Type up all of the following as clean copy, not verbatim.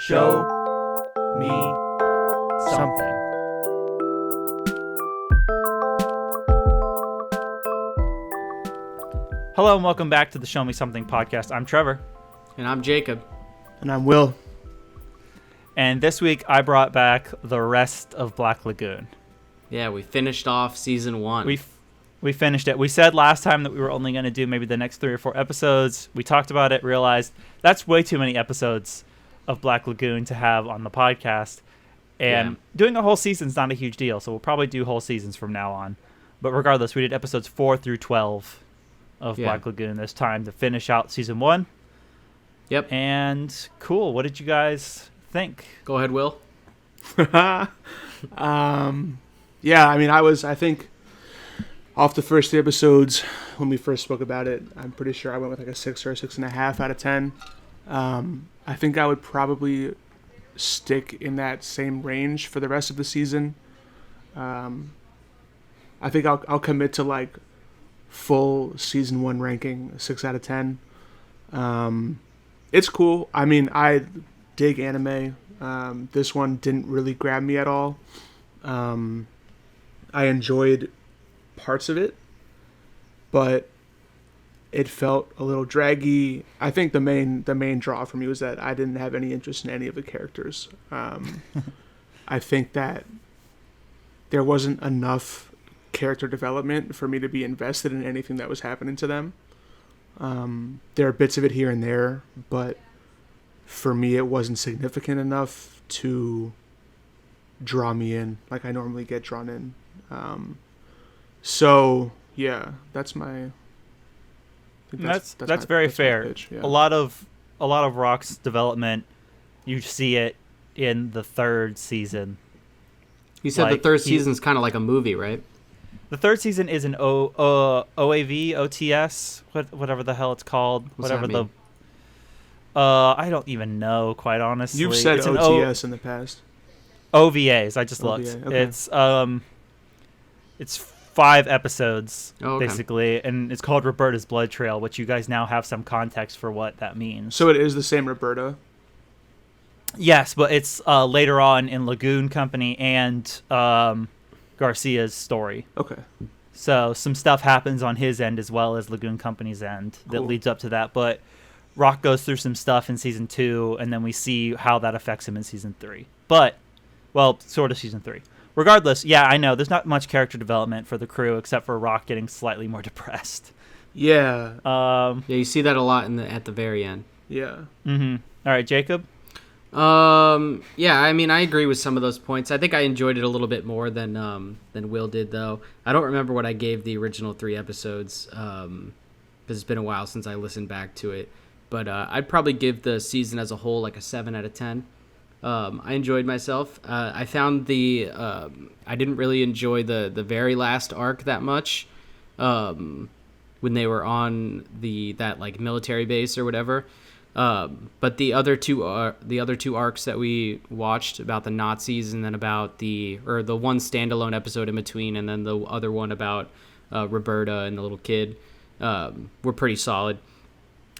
Show me something. Hello and welcome back to the Show Me Something podcast. I'm Trevor. And I'm Jacob. And I'm Will. And this week I brought back the rest of Black Lagoon. Yeah, we finished off season 1. We finished it. We said last time that we were only going to do maybe the next 3 or 4 episodes. We talked about it, realized that's way too many episodes of Black Lagoon to have on the podcast. And doing a whole season's not a huge deal, so we'll probably do whole seasons from now on. But regardless, we did episodes 4 through 12 of Black Lagoon this time to finish out season 1. Yep. And cool. What did you guys think? Go ahead, Will. Yeah, I think off the first 3 episodes, when we first spoke about it, I'm pretty sure I went with like a 6 or a 6.5 out of 10. I think I would probably stick in that same range for the rest of the season. I think I'll commit to like full season 1 ranking, 6 out of 10. It's cool. I mean, I dig anime. This one didn't really grab me at all. I enjoyed parts of it, but it felt a little draggy. I think the main draw for me was that I didn't have any interest in any of the characters. I think that there wasn't enough character development for me to be invested in anything that was happening to them. There are bits of it here and there, but for me it wasn't significant enough to draw me in like I normally get drawn in. So yeah, that's my. That's very fair. Yeah. A lot of Rock's development, you see it in the 3rd season. You said the 3rd season's kind of like a movie, right? The 3rd season is an OAV, OTS, whatever the hell it's called. What's that mean? I don't even know, quite honestly. You've said it's OTS in the past. OVAs. I just looked. Okay. It's 5 episodes, okay. basically, and it's called Roberta's Blood Trail, which you guys now have some context for what that means. So it is the same Roberta? Yes, but it's later on in Lagoon Company and Garcia's story. Okay. So some stuff happens on his end as well as Lagoon Company's end that Cool. leads up to that, but Rock goes through some stuff in season 2, and then we see how that affects him in season 3. But, well, sort of season 3. Regardless, yeah, I know there's not much character development for the crew except for Rock getting slightly more depressed. Yeah. Yeah, you see that a lot at the very end. Yeah. Mm-hmm. All right, Jacob? Yeah, I mean, I agree with some of those points. I think I enjoyed it a little bit more than Will did, though. I don't remember what I gave the original 3 episodes, because it's been a while since I listened back to it. But I'd probably give the season as a whole like a 7 out of 10. I enjoyed myself. I found I didn't really enjoy the very last arc that much, when they were on that like military base or whatever. But the other two arcs that we watched about the Nazis, and then about the one standalone episode in between, and then the other one about Roberta and the little kid, were pretty solid.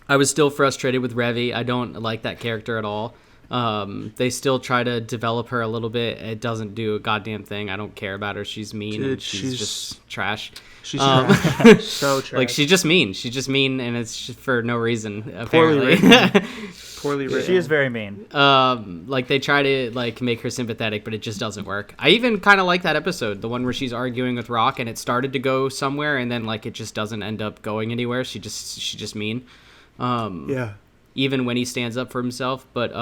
I was still frustrated with Revy. I don't like that character at all. They still try to develop her a little bit. It doesn't do a goddamn thing. I don't care about her. She's mean. Dude, and she's just trash. She's trash. So trash. Like, she's just mean. She's just mean, and it's just for no reason, apparently. Poorly written. She is very mean. Like, they try to like make her sympathetic, but it just doesn't work. I even kind of like that episode, the one where she's arguing with Rock, and it started to go somewhere, and then like it just doesn't end up going anywhere. She's just mean. Yeah. Even when he stands up for himself, but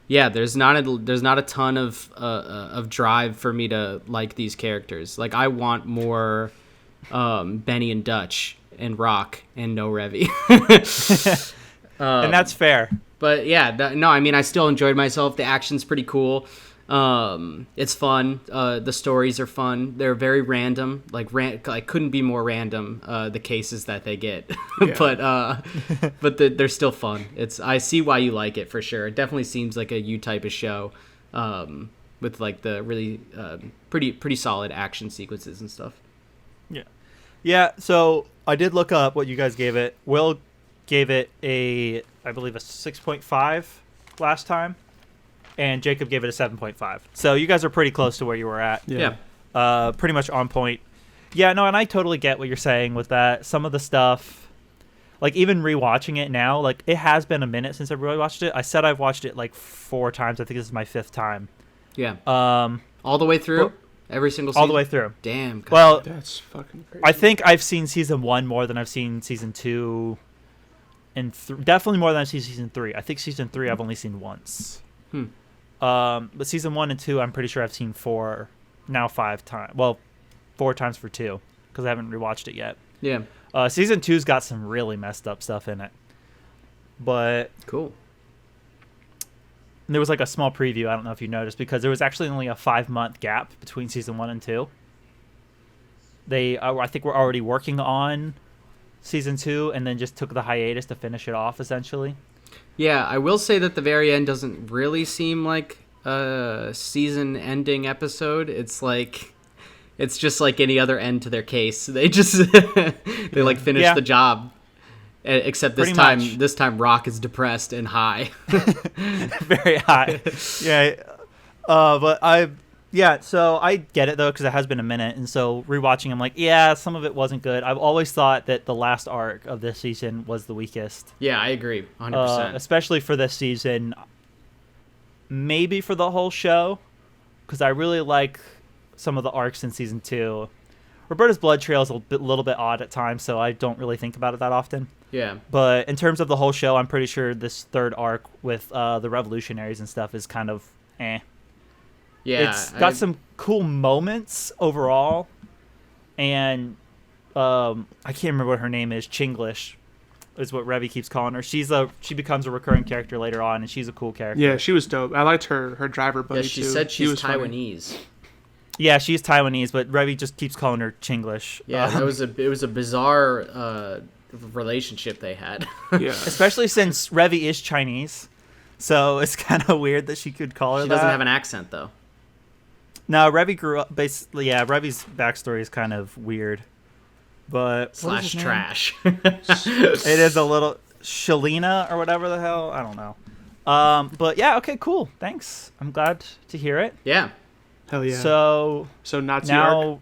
yeah, there's not a ton of drive for me to like these characters. Like, I want more Benny and Dutch and Rock and no Revy. And that's fair. But yeah, no, I mean, I still enjoyed myself. The action's pretty cool. It's fun. The stories are fun. They're very random. Like couldn't be more random. The cases that they get, Yeah. but they're still fun. I see why you like it for sure. It definitely seems like a you type of show, with like the really pretty solid action sequences and stuff. Yeah. So I did look up what you guys gave it. Will gave it I believe a 6.5 last time, and Jacob gave it a 7.5. So you guys are pretty close to where you were at. Yeah. Pretty much on point. Yeah, no, and I totally get what you're saying with that. Some of the stuff, like even rewatching it now, like it has been a minute since I've really watched it. I said I've watched it like 4 times. I think this is my 5th time. Yeah. All the way through? Every single season? All the way through. Damn. God. Well, That's fucking crazy. I think I've seen season 1 more than I've seen season 2, and definitely more than I've seen season 3. I think season 3 I've only seen once. But season 1 and 2, I'm pretty sure I've seen 4, now 5 times. Well, 4 times for 2, because I haven't rewatched it yet. Yeah. Season 2's got some really messed up stuff in it. But cool. There was like a small preview, I don't know if you noticed, because there was actually only a 5-month gap between season 1 and 2. They, I think, were already working on season 2 and then just took the hiatus to finish it off, essentially. Yeah, I will say that the very end doesn't really seem like a season-ending episode. It's like, it's just like any other end to their case. They just they like finish the job. Except this time Rock is depressed and high. Very high. So I get it though, because it has been a minute, and so rewatching, I'm like, yeah, some of it wasn't good. I've always thought that the last arc of this season was the weakest. Yeah, I agree, 100%. Especially for this season, maybe for the whole show, because I really like some of the arcs in season 2. Roberta's Blood Trail is a little bit odd at times, so I don't really think about it that often. Yeah. But in terms of the whole show, I'm pretty sure this 3rd arc with the revolutionaries and stuff is kind of eh. Yeah. It's got some cool moments overall. And I can't remember what her name is. Chinglish is what Revy keeps calling her. She becomes a recurring character later on, and she's a cool character. Yeah, she was dope. I liked her driver buddy too. She said she's Taiwanese. Funny. Yeah, she's Taiwanese, but Revy just keeps calling her Chinglish. Yeah, it was a bizarre relationship they had. Yeah, especially since Revy is Chinese, so it's kind of weird that she could call her that. She doesn't have an accent though. No, Revy grew up basically. Yeah, Revy's backstory is kind of weird, but / trash. It is a little Shalina or whatever the hell. I don't know. But yeah, okay, cool. Thanks. I'm glad to hear it. Yeah. Hell yeah. So Nazi now, arc?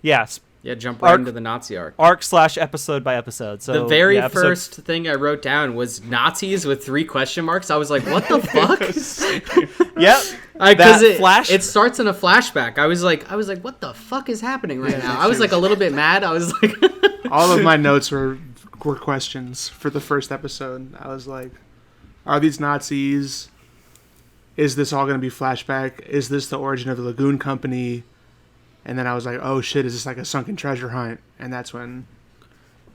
Yes. Yeah, jump right into the Nazi arc. Arc/episode by episode. So the very first thing I wrote down was Nazis with 3 question marks. I was like, what the fuck? Yep. Because it starts in a flashback. I was like, what the fuck is happening right now? I was like a little bit mad. I was like, all of my notes were questions for the first episode. I was like, are these Nazis? Is this all going to be flashback? Is this the origin of the Lagoon Company? And then I was like, oh shit, is this like a sunken treasure hunt? And that's when,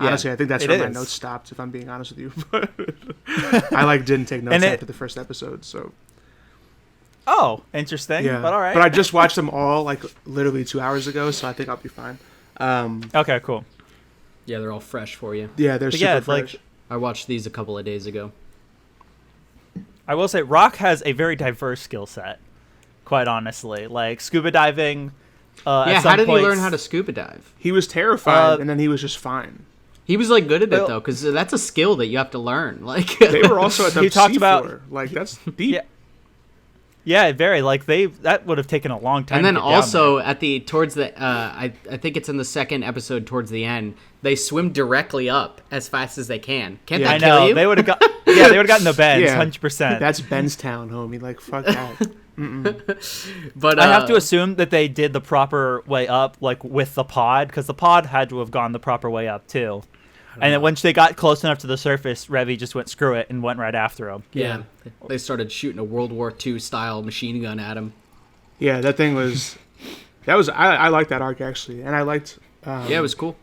honestly, I think that's where my notes stopped, if I'm being honest with you. I didn't take notes after the first episode, so. Oh, interesting. Yeah. But all right. But I just watched them all literally 2 hours ago, so I think I'll be fine. Okay, cool. Yeah, they're all fresh for you. Yeah, they're super fresh. I watched these a couple of days ago. I will say, Rock has a very diverse skill set, quite honestly. Like scuba diving. How did he learn how to scuba dive? He was terrified, and then he was just fine. He was good at it though, because that's a skill that you have to learn. Like they were also at the sea that's deep. Yeah, very. That would have taken a long time. And then also towards the I think it's in the second episode towards the end, they swim directly up as fast as they can. Can't that kill you? They would have got. Yeah, they would have gotten the bends, 100%. That's Benstown, homie. Fuck that. But I have to assume that they did the proper way up, with the pod, because the pod had to have gone the proper way up too. And then once they got close enough to the surface, Revy just went screw it and went right after him. Yeah, they started shooting a World War II style machine gun at him. Yeah, that thing was. I liked that arc actually, and I liked. Yeah, it was cool.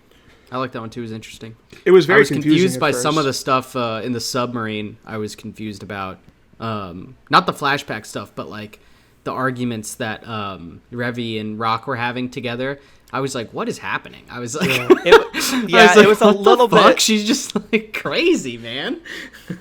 I liked that one too. It was interesting. It was very confused by some of the stuff in the submarine. I was confused about. Not the flashback stuff, but the arguments that Revy and Rock were having together. I was like, what is happening? I was like, it was a little bit. She's just like crazy, man.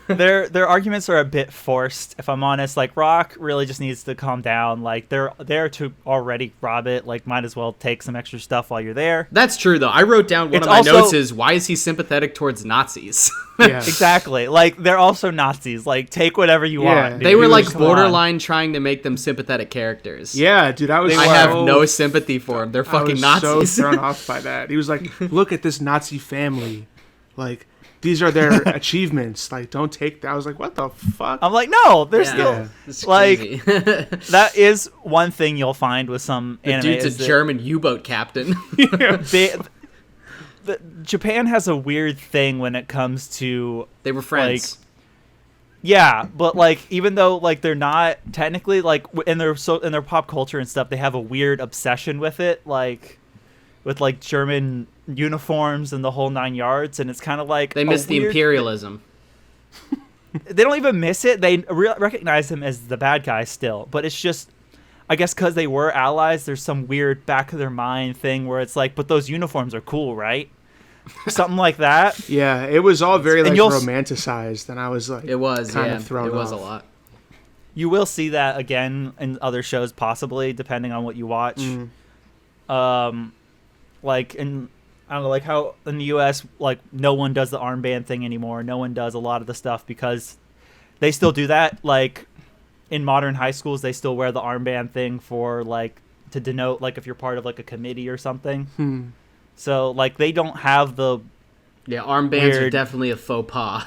Their arguments are a bit forced, if I'm honest. Like, Rock really just needs to calm down. Like, they're there to already rob it. Like, might as well take some extra stuff while you're there. That's true, though. I wrote down one of my notes is, why is he sympathetic towards Nazis? Yeah. Exactly. Like, they're also Nazis. Like, take whatever you want. Dude. They were like borderline trying to make them sympathetic characters. Yeah, dude, I have no sympathy for them. They're fucking Nazis. So thrown off by that. He was like, look at this Nazi family. Like, these are their achievements. Like, don't take that. I was like, what the fuck? I'm like, no, there's still like crazy. That is one thing you'll find with some anime. Dude's a German U-boat captain. Japan has a weird thing when it comes to they were friends. Like, yeah, but like even though like they're not technically like in their pop culture and stuff, they have a weird obsession with it, like with like German uniforms and the whole 9 yards, and it's kind of like they miss the imperialism. They don't even miss it. They recognize him as the bad guy still, but it's just, I guess because they were allies, there's some weird back of their mind thing where it's like, but those uniforms are cool, right? Something like that. Yeah, it was all very like romanticized, and I was like, it was kind of thrown off. It was a lot. You will see that again in other shows, possibly depending on what you watch. Like in, I don't know, like how in the U.S. like no one does the armband thing anymore. No one does a lot of the stuff because they still do that. Like in modern high schools, they still wear the armband thing for like to denote like if you're part of like a committee or something. So like they don't have the armbands are definitely a faux pas.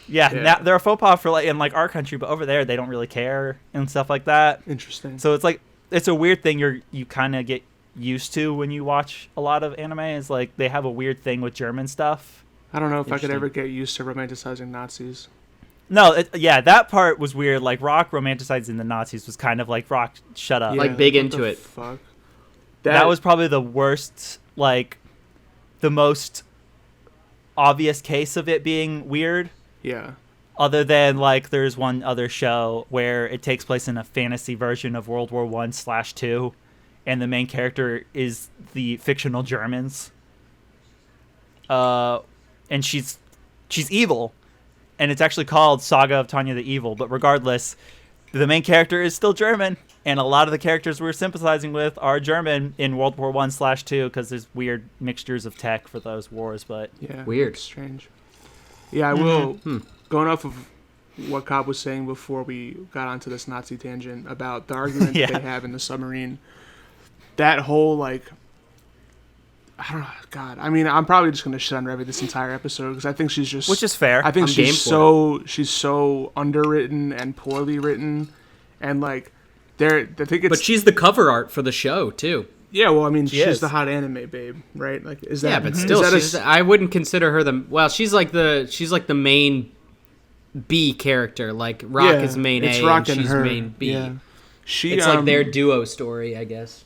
Now, they're a faux pas for like in like our country, but over there they don't really care and stuff like that. Interesting. So it's like it's a weird thing you kind of get used to when you watch a lot of anime. Is like they have a weird thing with German stuff. I don't know if I could ever get used to romanticizing Nazis. No, that part was weird. Like Rock romanticizing the Nazis was kind of like, Rock, shut up. Like big into it. Fuck. That was probably the worst, like the most obvious case of it being weird. Yeah. Other than like there's one other show where it takes place in a fantasy version of World War I/II, and the main character is the fictional Germans. And she's evil. And it's actually called Saga of Tanya the Evil. But regardless, the main character is still German. And a lot of the characters we're sympathizing with are German in World War I/II because there's weird mixtures of tech for those wars. But yeah, weird. Strange. Yeah, I will. Going off of what Cobb was saying before we got onto this Nazi tangent about the argument that they have in the submarine, that whole like, I don't know, God. I mean, I'm probably just gonna shit on Revy this entire episode because I think she's just, which is fair. I think she's so underwritten and poorly written, and like, I think it's. But she's the cover art for the show too. Yeah, well, I mean, she's the hot anime babe, right? Like, is that? Yeah, but still, I wouldn't consider her the. Well, she's like the main B character. Like Rock is main A, Rock and she's her. main B. Yeah. It's like their duo story, I guess.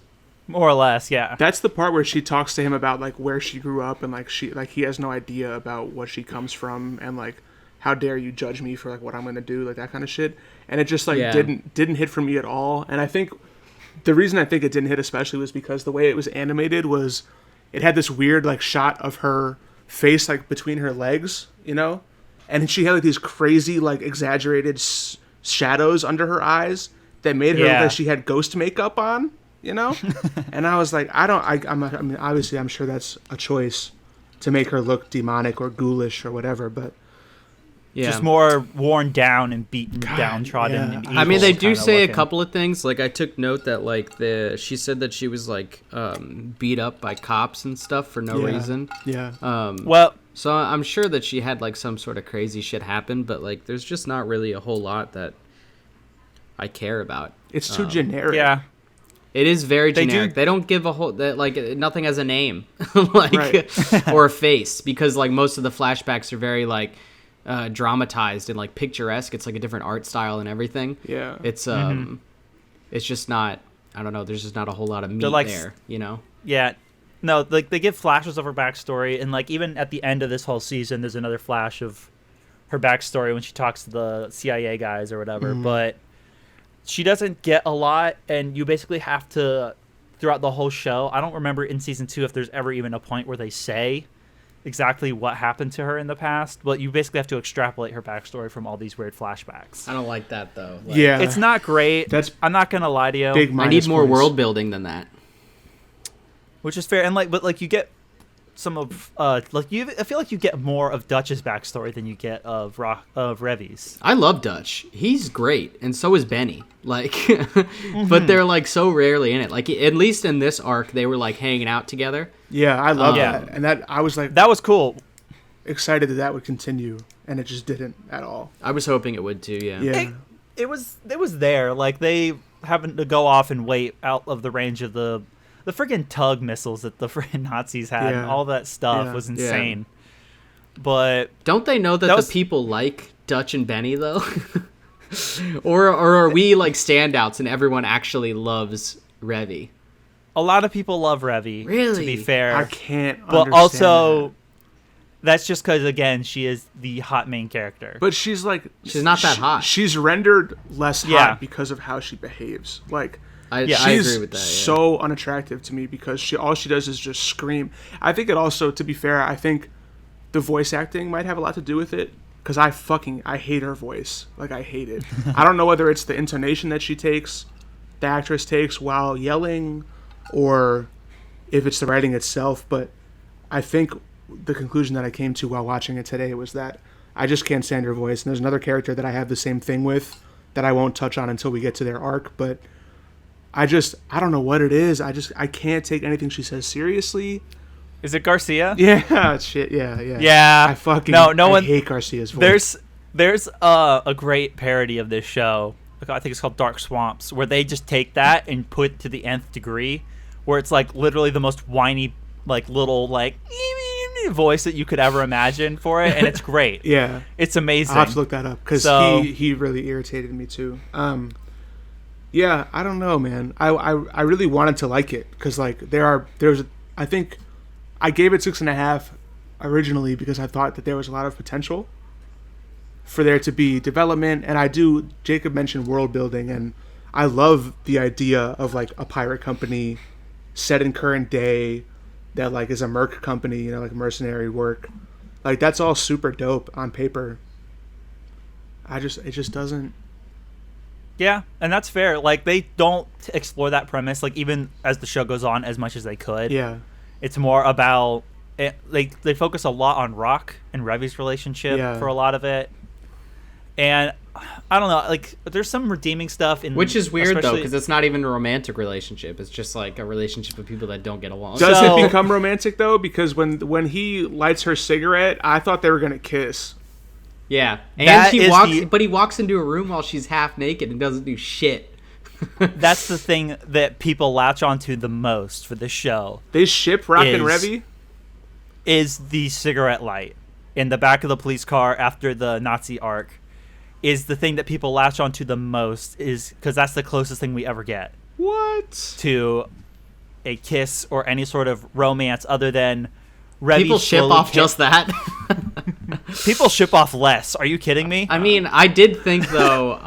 More or less, yeah. That's the part where she talks to him about like where she grew up and like he has no idea about what she comes from and like how dare you judge me for like what I'm gonna do, like that kind of shit. And it just like didn't hit for me at all. And I think the reason I think it didn't hit especially was because the way it was animated was it had this weird like shot of her face like between her legs, you know, and she had like these crazy like exaggerated shadows under her eyes that made her look like she had ghost makeup on. You know, and I was like, I mean, obviously, I'm sure that's a choice to make her look demonic or ghoulish or whatever, but just more worn down and beaten, downtrodden. And evil. I mean, they do say a couple of things. Like, I took note that like she said that she was like beat up by cops and stuff for no reason. Yeah. So I'm sure that she had like some sort of crazy shit happen, but like, there's just not really a whole lot that I care about. It's too generic. Yeah. It is very generic. They don't give a whole like nothing has a name, like or a face, because like most of the flashbacks are very like dramatized and like picturesque. It's like a different art style and everything. Yeah, it's it's just not. I don't know. There's just not a whole lot of meat there, you know. Yeah, no, like they give flashes of her backstory, and like even at the end of this whole season, there's another flash of her backstory when she talks to the CIA guys or whatever, but. She doesn't get a lot, and you basically have to throughout the whole show. I don't remember in season 2 if there's ever even a point where they say exactly what happened to her in the past, but you basically have to extrapolate her backstory from all these weird flashbacks. I don't like that though. Yeah, it's not great. I'm not gonna lie to you. I need more world building than that. Which is fair, and but you get some of I feel like you get more of Dutch's backstory than you get of Revy's. I love Dutch. He's great, and so is Benny. Like, but they're like so rarely in it. Like, at least in this arc, they were like hanging out together. Yeah, I love that, and that I was like, that was cool. Excited that would continue, and it just didn't at all. I was hoping it would too. Yeah. Yeah. It was there. Like, they having to go off and wait out of the range of the friggin' tug missiles that the friggin' Nazis had. Yeah. And all that stuff was insane. Yeah. But don't they know that the people like Dutch and Benny though? or are we like standouts and everyone actually loves Revy? A lot of people love Revy. Really? To be fair, I can't. But also, that's just because again she is the hot main character. But she's like she's not that hot. She's rendered less hot because of how she behaves. Like. I agree with that. So unattractive to me because all she does is just scream. I think it also, to be fair, I think the voice acting might have a lot to do with it because I hate her voice. Like, I hate it. I don't know whether it's the intonation that the actress takes while yelling, or if it's the writing itself. But I think the conclusion that I came to while watching it today was that I just can't stand her voice. And there's another character that I have the same thing with that I won't touch on until we get to their arc, but I don't know what it is. I can't take anything she says seriously. Is it Garcia? Yeah, shit. Yeah. Yeah. I hate Garcia's voice. There's a great parody of this show. I think it's called Dark Swamps, where they just take that and put it to the nth degree, where it's like literally the most whiny, like little like voice that you could ever imagine for it, and it's great. Yeah, it's amazing. I'll have to look that up because he really irritated me too. Yeah, I don't know, man. I really wanted to like it because like I think I gave it 6.5 originally because I thought that there was a lot of potential for there to be development, and Jacob mentioned world building, and I love the idea of like a pirate company set in current day that like is a merc company, like mercenary work. Like, that's all super dope on paper. It just doesn't. Yeah, and that's fair. Like, they don't explore that premise, like, even as the show goes on, as much as they could. Yeah. It's more about it. They focus a lot on Rock and Revy's relationship for a lot of it. And I don't know, like, there's some redeeming stuff in, which is weird though, because it's not even a romantic relationship. It's just like a relationship of people that don't get along. Does it become romantic though? Because when he lights her cigarette, I thought they were gonna kiss. Yeah, and he walks into a room while she's half naked and doesn't do shit. That's the thing that people latch onto the most for the show. They ship Rock and Revy? Is the cigarette light in the back of the police car after the Nazi arc is the thing that people latch onto the most, is because that's the closest thing we ever get. What? To a kiss or any sort of romance other than Revy. People ship off just that. People ship off less. Are you kidding me? I mean, I did think though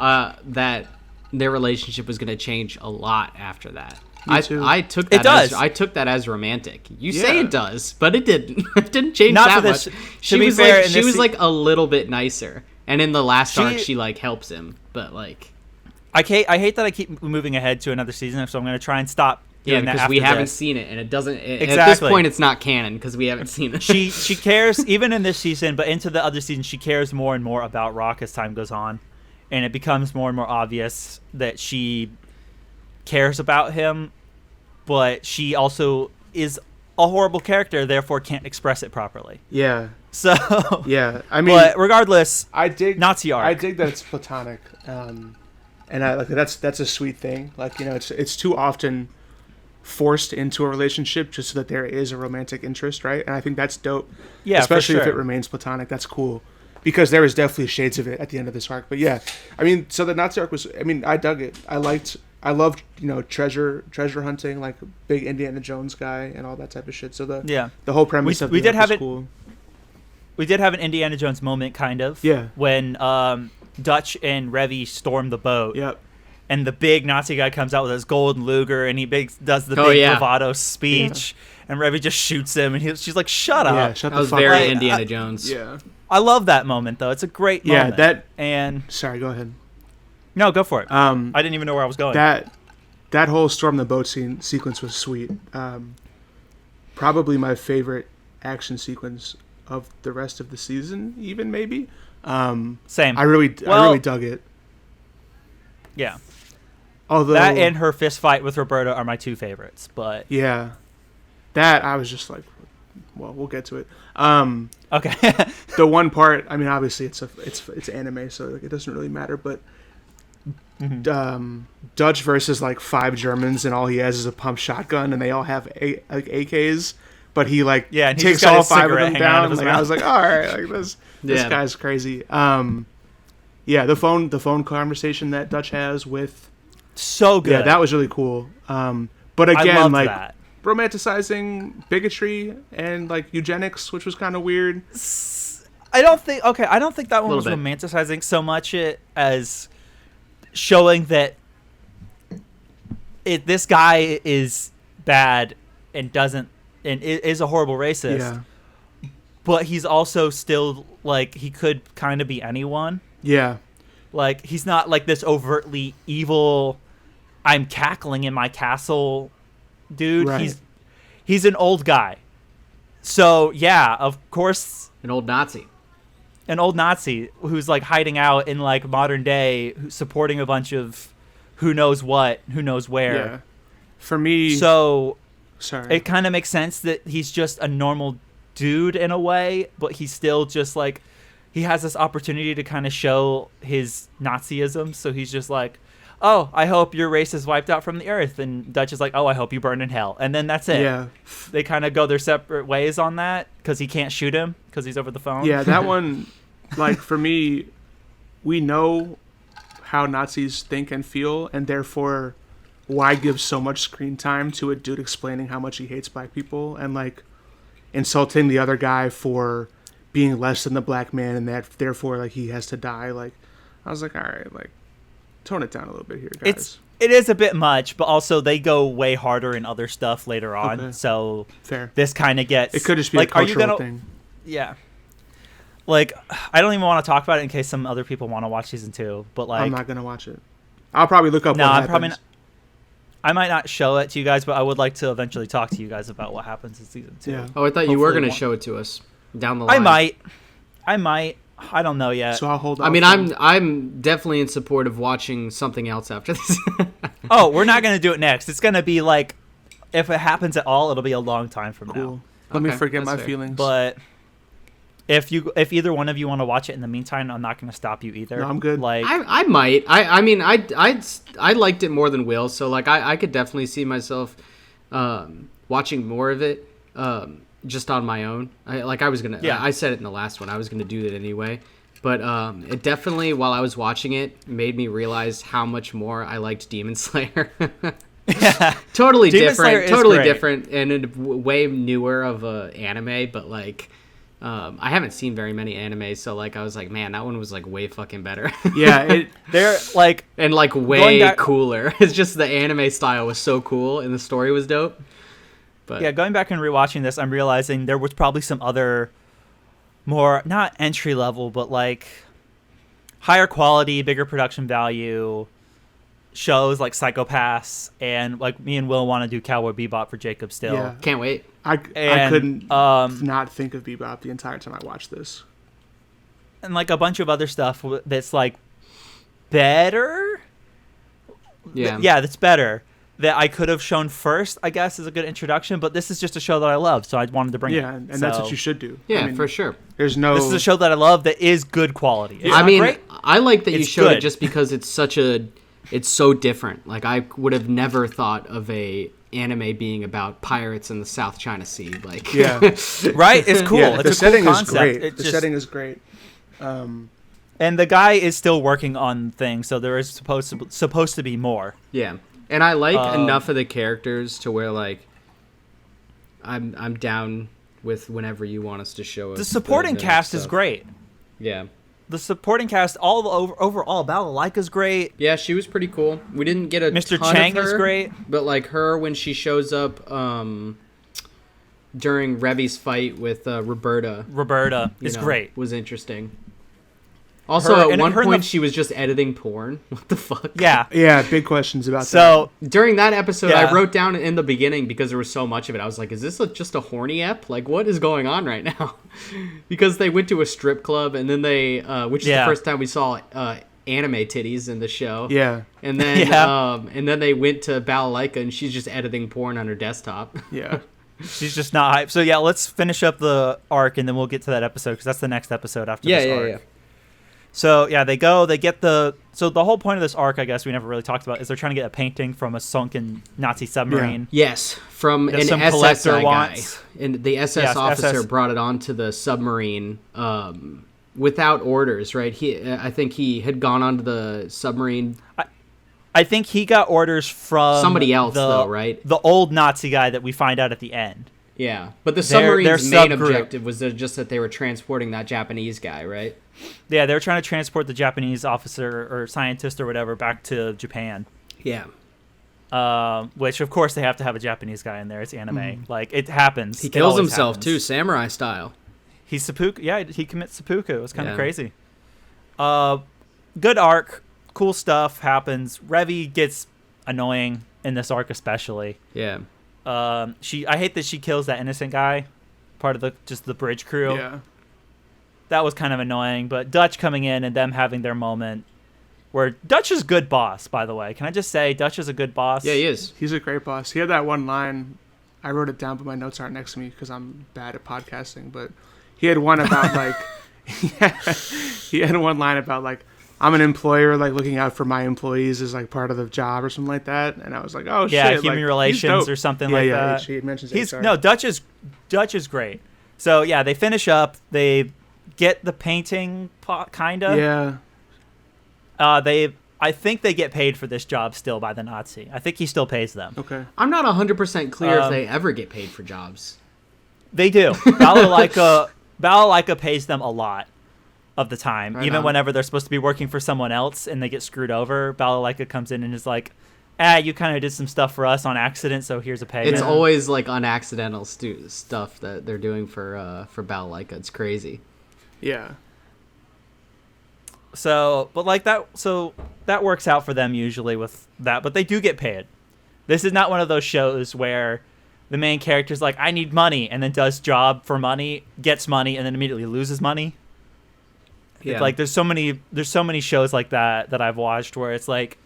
that their relationship was going to change a lot after that. I took that. I took that as romantic. You say it does, but it didn't. It didn't change that much. She was like a little bit nicer, and in the last arc, she like helps him. But like, I hate that I keep moving ahead to another season, so I'm going to try and stop. Yeah, because we haven't seen it, and it doesn't. At this point, it's not canon because we haven't seen it. She cares even in this season, but into the other season, she cares more and more about Rock as time goes on, and it becomes more and more obvious that she cares about him, but she also is a horrible character, therefore can't express it properly. Yeah. So. Yeah, I mean. But regardless, I dig Nazi arc. I dig that it's platonic, and I like that's a sweet thing. Like, it's too often forced into a relationship just so that there is a romantic interest, right? And I think that's dope. Yeah, especially if it remains platonic. That's cool, because there is definitely shades of it at the end of this arc. But yeah, I mean, so the Nazi arc was. I mean, I dug it. I loved treasure hunting, like big Indiana Jones guy and all that type of shit. So the whole premise of the arc was cool. We did have an Indiana Jones moment, kind of. Yeah. When Dutch and Revy stormed the boat. Yep. and the big Nazi guy comes out with his golden Luger, and he does the bravado speech, and Revy just shoots him, and she's like, "Shut up!" Yeah, shut that the was fuck very up. Indiana Jones. Yeah. I love that moment though. It's a great moment. Sorry, go ahead. No, go for it. I didn't even know where I was going. That whole storm the boat sequence was sweet. Probably my favorite action sequence of the rest of the season, even maybe. Same. I really dug it. Yeah. Although that and her fist fight with Roberta are my two favorites, but yeah, that I was just like, well, we'll get to it. Okay. The one part, I mean, obviously it's anime, so like, it doesn't really matter. But Dutch versus like 5 Germans, and all he has is a pump shotgun, and they all have AKs, but he like and he takes just got all his 5 of cigarette them hanging out of down. his Like, mouth. I was like, all right, like this guy's crazy. Yeah, the phone conversation that Dutch has with so good. Yeah, that was really cool. But I again, loved like that. romanticizing bigotry and like eugenics, which was kind of weird. I don't think that one was bit. romanticizing so much as showing that this guy is bad and is a horrible racist. Yeah. But he's also still like he could kind of be anyone. Yeah. Like he's not like this overtly evil, I'm cackling in my castle dude. Right. He's an old guy. So, yeah, of course, An old Nazi who's like hiding out in like modern day, supporting a bunch of who knows what, who knows where. Yeah. For me, so sorry. it kind of makes sense that he's just a normal dude in a way, but he's still just like he has this opportunity to kind of show his Nazism. So he's just like, "Oh, I hope your race is wiped out from the earth," and Dutch is like, "Oh, I hope you burn in hell," and then that's it. Yeah. They kind of go their separate ways on that because he can't shoot him because he's over the phone. Yeah, that one, like for me, we know how Nazis think and feel, and therefore, why give so much screen time to a dude explaining how much he hates black people and like insulting the other guy for being less than the black man, and that therefore like he has to die. Like, I was like, all right, like tone it down a little bit here, guys. It is a bit much, but also they go way harder in other stuff later on. Okay. So Fair. this kind of gets It could just be like, a cultural are you thing. Yeah. Like, I don't even want to talk about it in case some other people want to watch season 2. But like, I'm not gonna watch it. I'll probably look up. no, what I'm happens. probably not. I might not show it to you guys, but I would like to eventually talk to you guys about what happens in season 2. Yeah. Oh, I thought you were Hopefully going to one- show it to us down the line. I might. I don't know yet. So I'll hold. I mean, off. I'm definitely in support of watching something else after this. Oh, we're not going to do it next. It's going to be like, if it happens at all, it'll be a long time from cool. now. Let me Okay, forget that's my fair. feelings. But if either one of you want to watch it in the meantime, I'm not going to stop you either. No, I'm good. Like, I might. I mean, I liked it more than Will, so like I could definitely see myself watching more of it just on my own. I was gonna. Yeah. I said it in the last one. I was gonna do that anyway. But it definitely, while I was watching it, made me realize how much more I liked Demon Slayer. yeah. Totally Demon Slayer different, is totally great. different, and a way newer of a anime. But like, I haven't seen very many animes, so like I was like, man, that one was like way fucking better. yeah, They're like, and like Going way back- cooler. It's just the anime style was so cool, and the story was dope. But yeah, going back and rewatching this, I'm realizing there was probably some other more, not entry level, but like higher quality, bigger production value shows like Psychopaths, and like me and Will want to do Cowboy Bebop for Jacob still. Yeah. can't wait. I And, couldn't not think of Bebop the entire time I watched this. And like a bunch of other stuff that's like better. Yeah, That's better. That I could have shown first, I guess, is a good introduction. But this is just a show that I love, so I wanted to bring Yeah, it. and that's So, what you should do. yeah, I mean, for sure. There's no. This is a show that I love that is good quality. It's I not mean, great. I like that you It's showed good. it just because it's so different. Like I would have never thought of a anime being about pirates in the South China Sea. Like, Yeah. Right? It's cool. Yeah, It's the a setting cool is concept. great. It The just- setting is great. And the guy is still working on things, so there is supposed to be more. yeah. And I like enough of the characters to where like I'm down with whenever you want us to show us. The supporting the cast is stuff. great. Yeah. the supporting cast overall, Balalaika's great. Yeah, she was pretty cool. We didn't get a Mr. ton Chang of her, is great. But like her when she shows up during Revi's fight with Roberta is you know, great. Was interesting. Also, at one point, she was just editing porn. What the fuck? Yeah. Yeah, big questions about that. So during that episode, Yeah. I wrote down in the beginning, because there was so much of it, I was like, is this just a horny ep? Like, what is going on right now? Because they went to a strip club, and then they, which is the first time we saw anime titties in the show. Yeah. And then, and then they went to Balalaika, and she's just editing porn on her desktop. Yeah. she's just not hyped. So yeah, let's finish up the arc, and then we'll get to that episode, because that's the next episode after this arc. Yeah. So yeah, they get so the whole point of this arc, I guess we never really talked about, is they're trying to get a painting from a sunken Nazi submarine. Yes, from an some SS collector guy. wants. And the SS officer brought it onto the submarine without orders, right? I think he had gone onto the submarine. I think he got orders from somebody else, though, right? The old Nazi guy that we find out at the end. Yeah, but the submarine's main subgroup. objective was just that they were transporting that Japanese guy, right? Yeah, they were trying to transport the Japanese officer or scientist or whatever back to Japan. Yeah. Which, of course, they have to have a Japanese guy in there. It's anime. Like, it happens. He kills himself, happens. too, samurai style. He's seppuku. Yeah, he commits seppuku. It was kind of crazy. Good arc. Cool stuff happens. Revi gets annoying in this arc especially. Yeah. I hate that she kills that innocent guy, part of the bridge crew. Yeah. That was kind of annoying, but Dutch coming in and them having their moment where Dutch is a good boss, by the way. Can I just say Dutch is a good boss? Yeah, he is. He's a great boss. He had that one line. I wrote it down, but my notes aren't next to me because I'm bad at podcasting. But he had one about like, he had one line about like, I'm an employer, like looking out for my employees is like part of the job or something like that. And I was like, oh shit, yeah, human like, relations or something like that. He mentions Dutch is great. So yeah, they finish up. They get the painting kinda. Yeah. I think they get paid for this job still by the Nazi. I think he still pays them. Okay. I'm not 100% clear if they ever get paid for jobs. They do. Balalaika pays them a lot of the time. Right Even on. whenever they're supposed to be working for someone else and they get screwed over, Balalaika comes in and is like, you kind of did some stuff for us on accident, so here's a payment. It's always like unaccidental stuff that they're doing for Balalaika. It's crazy. Yeah. So that works out for them usually with that, but they do get paid. This is not one of those shows where the main character's like, I need money, and then does job for money, gets money, and then immediately loses money. Yeah. Like there's so many shows like that I've watched where it's like,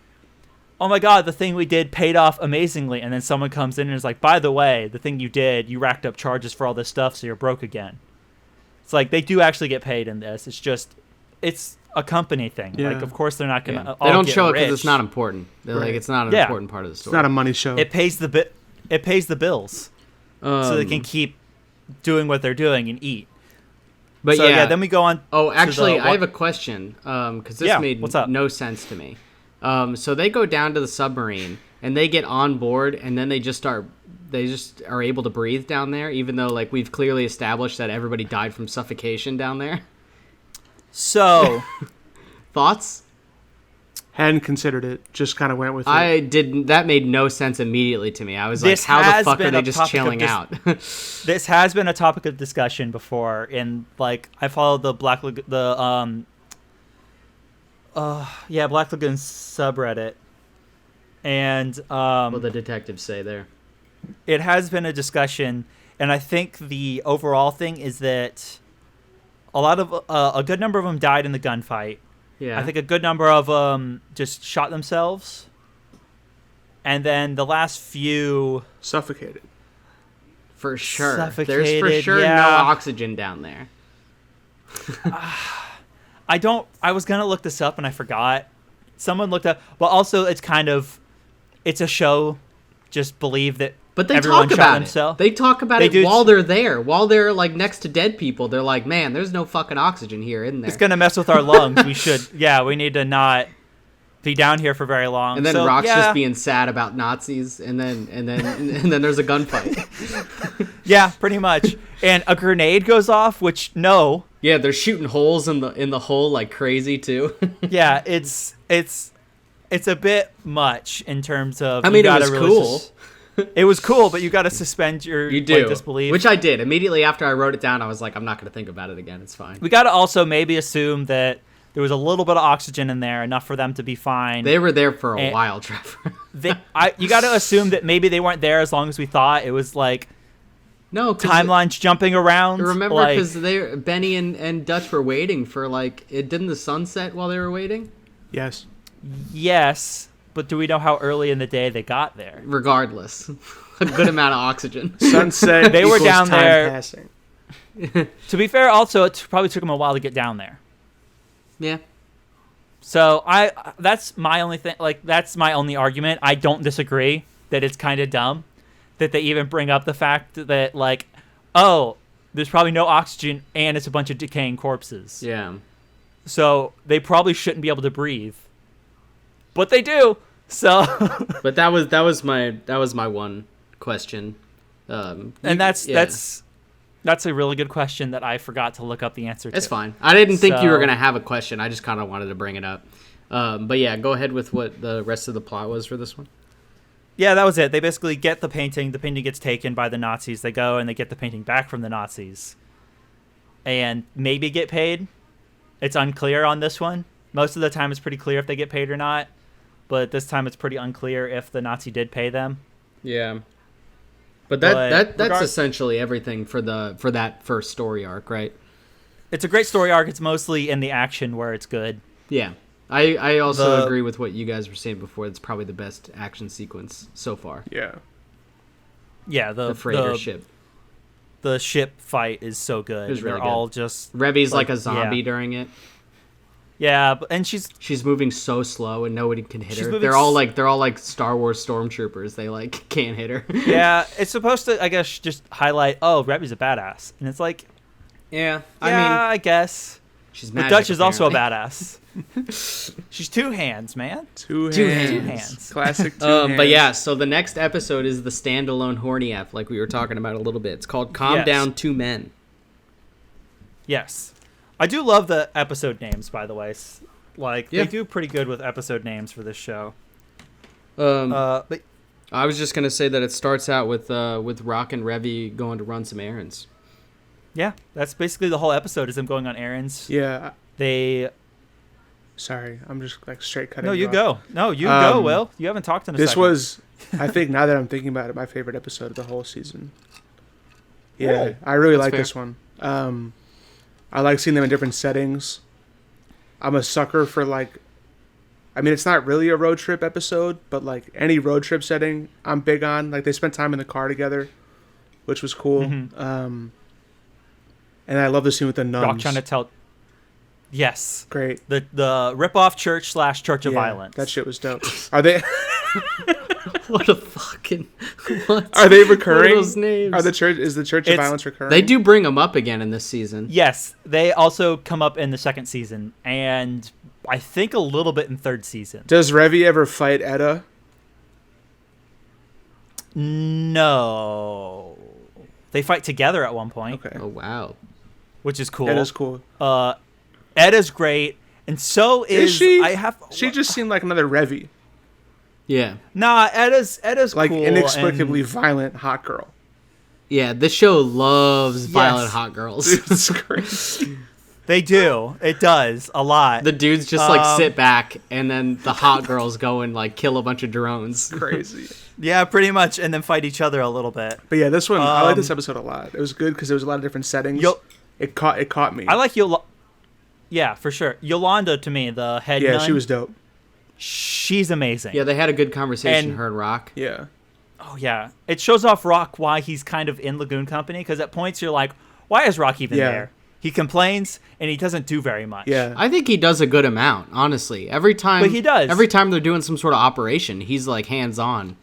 oh my god, the thing we did paid off amazingly, and then someone comes in and is like, by the way, the thing you did, you racked up charges for all this stuff, so you're broke again. It's like they do actually get paid in this. It's just it's a company thing. Yeah. Like of course they're not gonna. They don't get show it rich. because it's not important. They're like it's not an important part of the It's story. not a money show. It pays the bills, so they can keep doing what they're doing and eat. But so, yeah, then we go on. Oh, actually, I have a question because this made what's up? no sense to me. So they go down to the submarine and they get on board, and then they just are able to breathe down there, even though like we've clearly established that everybody died from suffocation down there. So, thoughts? Hadn't considered it. Just kind of went with it. I didn't. That made no sense immediately to me. I was like, how the fuck are they just chilling out? This has been a topic of discussion before, and like I followed the Black Lagoon subreddit, and What the detectives say there. it has been a discussion, and I think the overall thing is that a good number of them died in the gunfight. Yeah. I think a good number of them just shot themselves. And then the last few... Suffocated. For sure. There's for Suffocated, sure yeah. no oxygen down there. I was going to look this up and I forgot. Someone looked up... Well, also, it's a show. Just believe that But they everyone talk shot about themselves. it. They talk about They it do. while they're there. While they're like next to dead people, they're like, "Man, there's no fucking oxygen here, isn't there?" It's going to mess with our lungs. We need to not be down here for very long. And then So, Rock's yeah. just being sad about Nazis, and then there's a gunfight. Yeah, pretty much. And a grenade goes off, which, no. Yeah, they're shooting holes in the hole like crazy too. Yeah, it's a bit much in terms of. I mean, it was cool. It was cool, but you got to suspend your disbelief. Which I did. Immediately after I wrote it down, I was like, I'm not going to think about it again. It's fine. We got to also maybe assume that there was a little bit of oxygen in there, enough for them to be fine. They were there for a while, Trevor. You got to assume that maybe they weren't there as long as we thought. It was like timelines jumping around. Remember, because Benny and Dutch were waiting for didn't the sun set while they were waiting? Yes. Yes. But do we know how early in the day they got there? Regardless, a good amount of oxygen. Sunset. They were down time there. Passing. To be fair, also it probably took them a while to get down there. Yeah. So that's my only thing. Like that's my only argument. I don't disagree that it's kind of dumb that they even bring up the fact that there's probably no oxygen and it's a bunch of decaying corpses. Yeah. So they probably shouldn't be able to breathe. But they do. So but that was my one question. And that's a really good question that I forgot to look up the answer to. It's fine. I didn't think you were going to have a question. I just kind of wanted to bring it up. But yeah, go ahead with what the rest of the plot was for this one. Yeah, that was it. They basically get the painting. The painting gets taken by the Nazis. They go and they get the painting back from the Nazis. And maybe get paid. It's unclear on this one. Most of the time it's pretty clear if they get paid or not. But this time it's pretty unclear if the Nazi did pay them. Yeah. But that's essentially everything for that first story arc, right? It's a great story arc. It's mostly in the action where it's good. Yeah. I also agree with what you guys were saying before. It's probably the best action sequence so far. Yeah. Yeah, the freighter ship. The ship fight is so good. It was really They're good. all just Revy's like a zombie during it. Yeah, and she's moving so slow and nobody can hit her. They're all like Star Wars stormtroopers. They can't hit her. Yeah, it's supposed to, I guess, just highlight. Oh, Revy's a badass, and it's like, yeah. I guess she's magic. But Dutch is also a badass. She's two hands, man. Two hands. Classic. Hands. But yeah, so the next episode is the standalone horny F, like we were talking about a little bit. It's called "Calm Down, Two Men." Yes. I do love the episode names, by the way. They do pretty good with episode names for this show. But I was just gonna say that it starts out with Rock and Revy going to run some errands. Yeah, that's basically the whole episode is them going on errands. Yeah. Sorry, I'm just straight cutting. No, you go. No, you go, Will. You haven't talked in a second. This was, I think, now that I'm thinking about it, my favorite episode of the whole season. Yeah, really? I really like this one. I like seeing them in different settings. I'm a sucker for it's not really a road trip episode, but any road trip setting I'm big on. They spent time in the car together, which was cool. Mm-hmm. And I love the scene with the nuns. Rock trying to tell. Yes. Great. The rip-off church / Church of Violence. That shit was dope. Are they... What a fucking... What? Are they recurring? What are those names? Is the Church of Violence recurring? They do bring them up again in this season. Yes. They also come up in the second season. And I think a little bit in third season. Does Revy ever fight Etta? No. They fight together at one point. Okay. Oh, wow. Which is cool. That is cool. Etta's great. And so is she? She just seemed like another Revy. Yeah. Nah, Etta's cool. Inexplicably violent hot girl. Yeah, this show loves violent hot girls. It's crazy. They do. It does a lot. The dudes just sit back, and then the hot girls go and kill a bunch of drones. Crazy. Yeah, pretty much, and then fight each other a little bit. But yeah, this one I like this episode a lot. It was good because there was a lot of different settings. It caught me. I like Yeah, for sure. Yolanda, to me, the head nun. Yeah, she was dope. She's amazing. Yeah, they had a good conversation, her and Rock. Yeah. Oh, yeah. It shows off Rock why he's kind of in Lagoon Company, because at points you're like, why is Rock even there? He complains, and he doesn't do very much. Yeah. I think he does a good amount, honestly. But he does. Every time they're doing some sort of operation, he's, hands-on.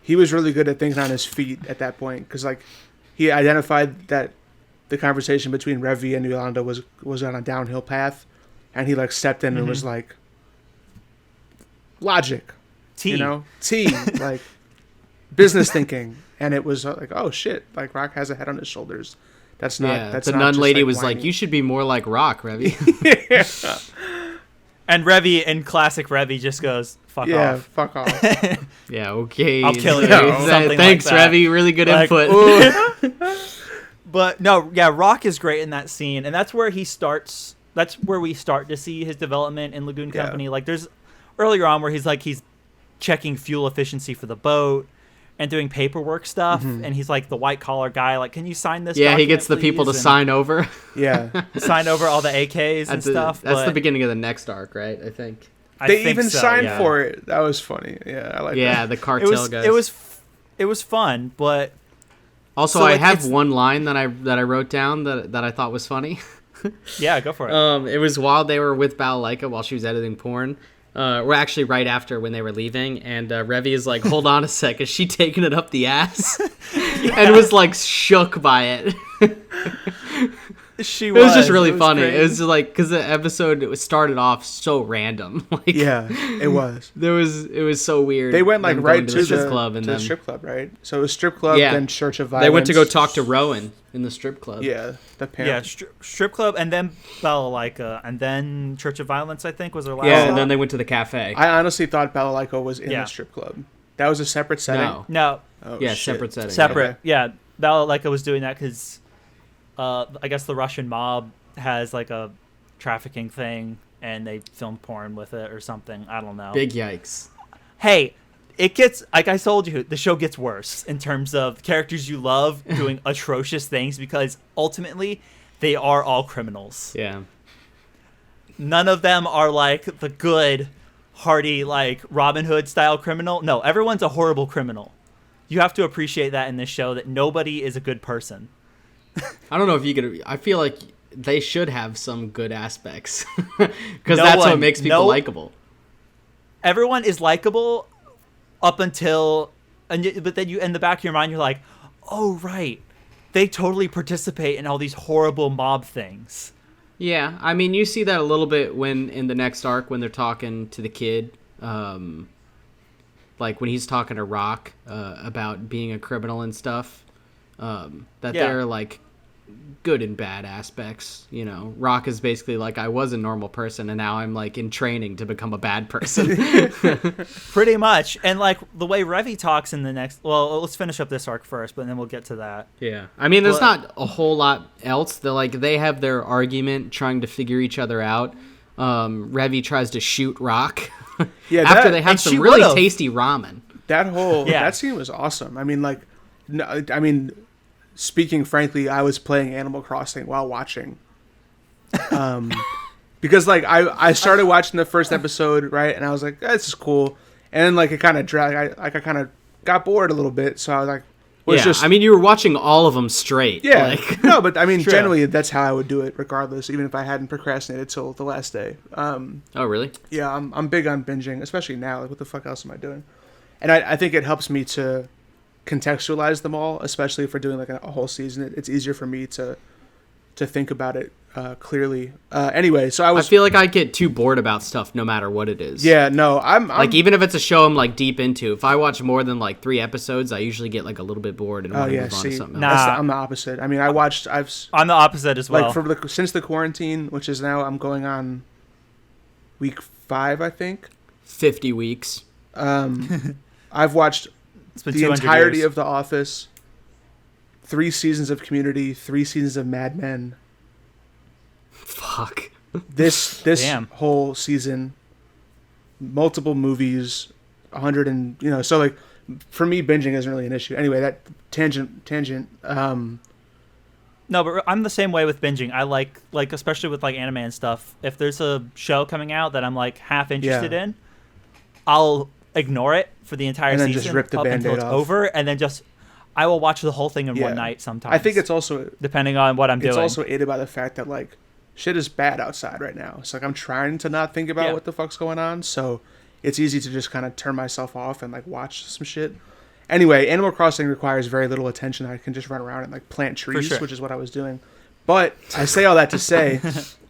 He was really good at thinking on his feet at that point, because, he identified that the conversation between Revy and Yolanda was on a downhill path, and he, stepped in and was like, logic. T. Business thinking. And it was oh shit, Rock has a head on his shoulders. That's not. That's the not nun just, lady was whiny. like, "You should be more like Rock, Revy." And Revy, in classic Revy, just goes, fuck off. Fuck off. Yeah, okay. I'll kill you. Yeah, Something thanks, like that. Revy. Really good Like, input. But no, yeah, Rock is great in that scene, and that's where he starts. That's where we start to see his development in Lagoon Company. Like, there's earlier on where he's checking fuel efficiency for the boat and doing paperwork stuff, and he's like the white collar guy. Like, can you sign this? Yeah, he gets the document, people to please? sign over. Yeah. And sign over all the AKs and stuff. That's the but beginning of the next arc, right? I think. I They think even so, signed yeah. for it. That was funny. Yeah, I like Yeah, that. the cartel guys. It was fun, but Also, so, I like, have it's- one line that I wrote down that I thought was funny. yeah, go for it. It was while they were with Balalaika while she was editing porn. Well, actually, right after when they were leaving, and Revy is like, "Hold on a sec, is she taking it up the ass?" And was like shook by it. She It was just really It was funny. great. It was like because the episode started off so random. Like, Yeah, it was. it was so weird. They went like them right going to the strip club and to the then strip club, right? So it was strip club, Yeah. then Church of Violence. they went to go talk to Rowan in the strip club. Yeah, the Yeah, parent. strip club, and then Balalaika, and then Church of Violence, I think, was their last Yeah, stop. and then they went to the cafe. I honestly thought Balalaika was in Yeah. the strip club. That was a separate setting. No. No, Oh, Yeah, shit. separate setting. separate. Okay. Yeah, Balalaika was doing that because I guess the Russian mob has like a trafficking thing, and they filmed porn with it or something. I don't know. Big yikes. Hey, it gets, like I told you, the show gets worse in terms of characters you love doing atrocious things because ultimately they are all criminals. Yeah. None of them are like the good, hearty, like Robin Hood style criminal. No, everyone's a horrible criminal. You have to appreciate that in this show, that nobody is a good person. I don't know if you could. I feel like they should have some good aspects because No that's what one- makes people no- likable. Everyone is likable up until, but then you, in the back of your mind, you're like, oh, right. They totally participate in all these horrible mob things. Yeah, I mean, you see that a little bit when in the next arc when they're talking to the kid, like when he's talking to Rock about being a criminal and stuff. That Yeah. they're like good and bad aspects. You know, Rock is basically like, I was a normal person and now I'm like in training to become a bad person. Pretty much. And like the way Revy talks in the next, well, let's finish up this arc first, but then we'll get to that. Yeah, I mean, there's But- not a whole lot else. They have their argument trying to figure each other out. Revy tries to shoot Rock Yeah, after that- they have and some she really would've. tasty ramen. That whole Yeah. that scene was awesome. I mean, like, no, I mean, speaking frankly, I was playing Animal Crossing while watching. Because like I started watching the first episode, right, and I was like, this is cool, and then like it kind of dragged. I kind of got bored a little bit, so I was like, I mean, you were watching all of them straight. yeah, like, no, but I mean, True. generally that's how I would do it, regardless, even if I hadn't procrastinated till the last day. oh really? Yeah, I'm big on binging, especially now. Like, what the fuck else am I doing? And I think it helps me to contextualize them all, especially if we're doing like a whole season. It's easier for me to think about it clearly. Anyway, so I feel like I get too bored about stuff no matter what it is. yeah, no, I'm Like even if it's a show I'm like deep into, if I watch more than like 3 episodes, I usually get like a little bit bored and oh want to yeah, move on to see, something Nah. else. I'm the opposite. I mean, I'm the opposite as well. like since the quarantine, which is now I'm going on week 5, I think. 50 weeks. I've watched It's been the 200 entirety years. of The Office, 3 seasons of Community, 3 seasons of Mad Men. Fuck. This Damn. whole season, multiple movies, 100 and so like for me binging isn't really an issue. Anyway, that tangent. No, but I'm the same way with binging. I like especially with like anime and stuff. If there's a show coming out that I'm like half interested Yeah. in, I'll ignore it for the entire And then season just rip the up until Band-Aid it's off. over, and then I will watch the whole thing in Yeah. one night sometimes. I think it's also depending on what I'm doing. also aided by the fact that like shit is bad outside right now. It's like I'm trying to not think about Yeah. what the fuck's going on, so it's easy to just kind of turn myself off and like watch some shit. Anyway, Animal Crossing requires very little attention. I can just run around and like plant trees, sure. which is what I was doing. But I say all that to say,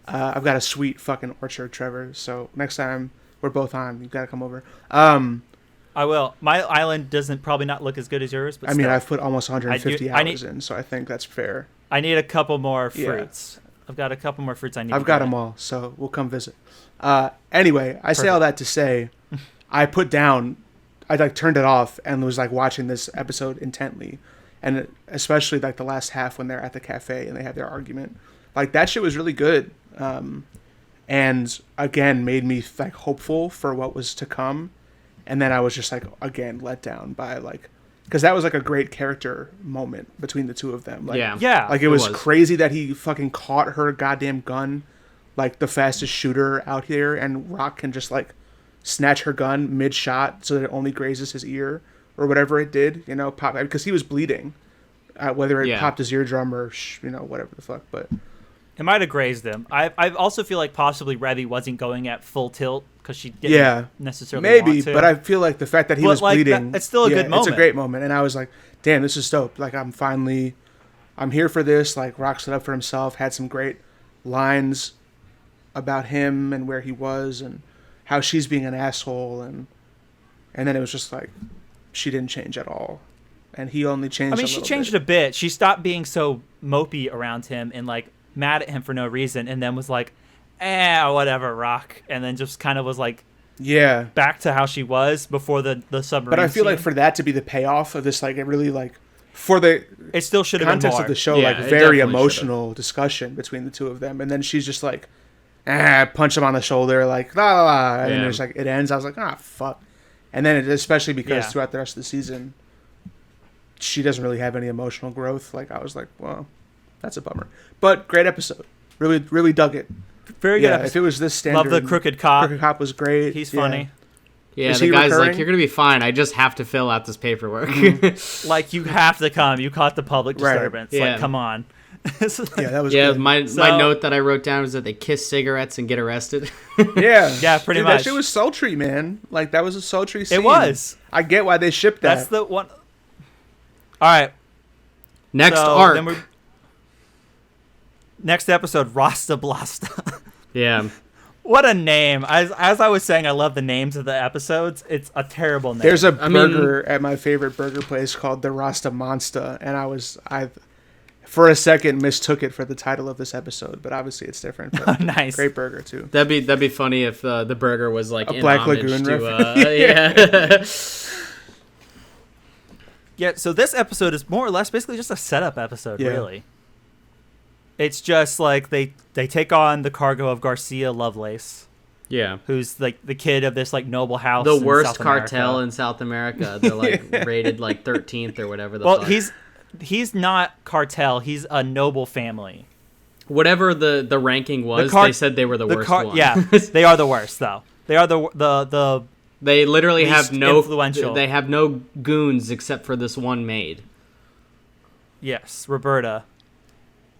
I've got a sweet fucking orchard, Trevor. So next time we're both on, you've got to come over. I will. My island doesn't probably not look as good as yours, but I mean, still. I've put almost 150 I hours in, so I think that's fair. I need a couple more Yeah. fruits. I've got a couple more fruits I need. I've got them all, so we'll come visit. Anyway, I say all that to say, I like turned it off and was like watching this episode intently, and especially like the last half when they're at the cafe and they have their argument. Like that shit was really good, and again made me like hopeful for what was to come, and then I was just like again let down by like. Because that was like a great character moment between the two of them. Like, Yeah. Like it was crazy that he fucking caught her goddamn gun, like the fastest shooter out here, and Rock can just like snatch her gun mid shot so that it only grazes his ear or whatever it did, you know, pop because he was bleeding, whether it popped his eardrum or whatever the fuck. But it might have grazed him. I also feel like possibly Revy wasn't going at full tilt because she didn't necessarily want to. But I feel like the fact that he was like, bleeding, it's still a good moment. It's a great moment, and I was like, damn, this is dope. Like I'm here for this. Like Rock stood up for himself, had some great lines about him and where he was and how she's being an asshole, and then it was just like she didn't change at all, and he only changed. I mean, she changed a bit. She stopped being so mopey around him and like mad at him for no reason, and then was like, whatever, Rock, and then just kind of was like, back to how she was before the submarine. But I feel scene. like for that to be the payoff of this, like it really like for the it still should have been context more. of the show, like very emotional discussion between the two of them, and then she's just like, punch him on the shoulder, like la la la, and then it's like it ends. I was like, fuck, and then especially because throughout the rest of the season, she doesn't really have any emotional growth. Like I was like, well, that's a bummer, but great episode. Really, really dug it. Very good episode. If it was this standard, love the crooked cop. Crooked cop was great. He's funny. Yeah, Is the he guy's recurring? like, you're gonna be fine. I just have to fill out this paperwork. Like you have to come. You caught the public disturbance. Like come on. That was good. good. My note that I wrote down was that they kiss cigarettes and get arrested. Yeah, pretty much. That shit was sultry, man. Like that was a sultry scene. It was. I get why they shipped that. That's the one. All right. Next So, arc. then next episode, Rasta Blasta. Yeah. What a name. As I was saying, I love the names of the episodes. It's a terrible name. There's a burger at my favorite burger place called the Rasta Monster, and I for a second mistook it for the title of this episode, but obviously it's different. But nice. Great burger too. That'd be funny if the burger was like a Black Lagoon reference. Yeah, so this episode is more or less basically just a setup episode, really. It's just like they take on the cargo of Garcia Lovelace. Yeah. Who's like the kid of this like noble house. The in worst South cartel America. in South America. They're like rated like 13th or whatever the fuck. He's not cartel, he's a noble family. Whatever the ranking was, they said they were the worst one. Yeah, they are the worst though. They are the They literally have no influential. They have no goons except for this one maid. Yes, Roberta.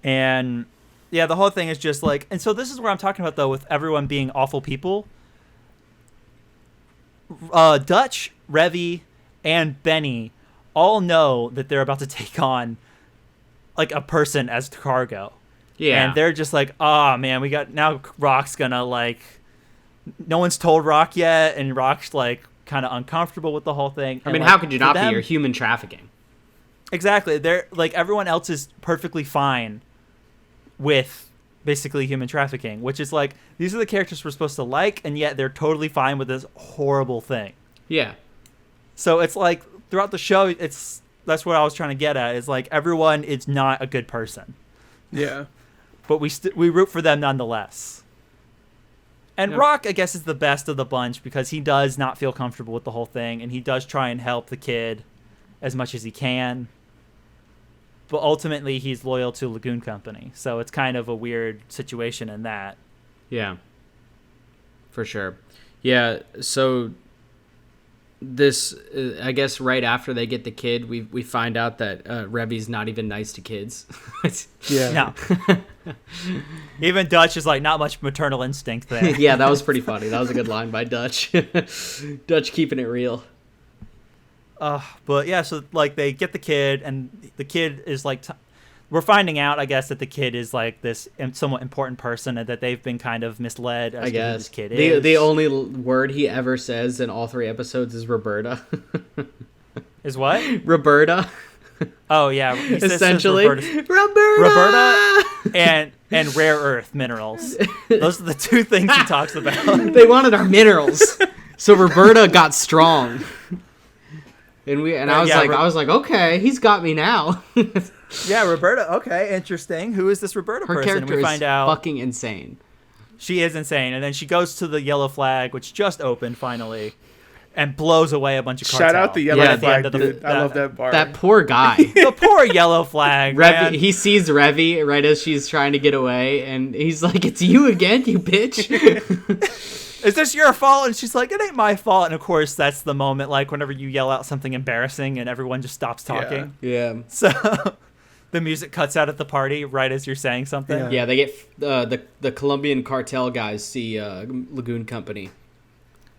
And yeah, the whole thing is just like, and so this is where I'm talking about though, with everyone being awful people. Dutch, Revy, and Benny all know that they're about to take on like a person as cargo. Yeah. And they're just like, oh man, now Rock's gonna like, no one's told Rock yet, and Rock's like kind of uncomfortable with the whole thing. I mean, how could you not be? You're human trafficking. Exactly. They're like, everyone else is perfectly fine with basically human trafficking, which is like, these are the characters we're supposed to like, and yet they're totally fine with this horrible thing. Yeah. So it's like throughout the show, that's what I was trying to get at. Is like everyone is not a good person. Yeah. But we root for them nonetheless. And Rock, I guess, is the best of the bunch because he does not feel comfortable with the whole thing, and he does try and help the kid as much as he can. But ultimately, he's loyal to Lagoon Company, so it's kind of a weird situation in that. Yeah. For sure. Yeah, so this, I guess right after they get the kid, we find out that Revy's not even nice to kids. Yeah. No. Even Dutch is like, not much maternal instinct there. Yeah, that was pretty funny. That was a good line by Dutch. Dutch keeping it real. But yeah, so like they get the kid, and the kid is like, we're finding out, I guess, that the kid is like this somewhat important person, and that they've been kind of misled as to who this kid is. The only word he ever says in all 3 episodes is Roberta. Is what? Roberta. Oh yeah, he says Essentially, Roberta and rare earth minerals. Those are the two things he talks about. They wanted our minerals, so Roberta got strong. And I was like, okay, he's got me now. Yeah, Roberta. Okay, interesting. Who is this Roberta Her person? character We find is out fucking insane. she is insane, and then she goes to the yellow flag, which just opened finally, and blows away a bunch of cartel. Shout out the yellow Yeah, flag, at the end of dude. I love that bar. That poor guy. The poor yellow flag. Man. He sees Revy right as she's trying to get away, and he's like, "It's you again, you bitch." Is this your fault? And she's like, it ain't my fault. And of course, that's the moment, like whenever you yell out something embarrassing and everyone just stops talking. Yeah. So the music cuts out at the party right as you're saying something. Yeah. Yeah, they get the Colombian cartel guys see Lagoon Company.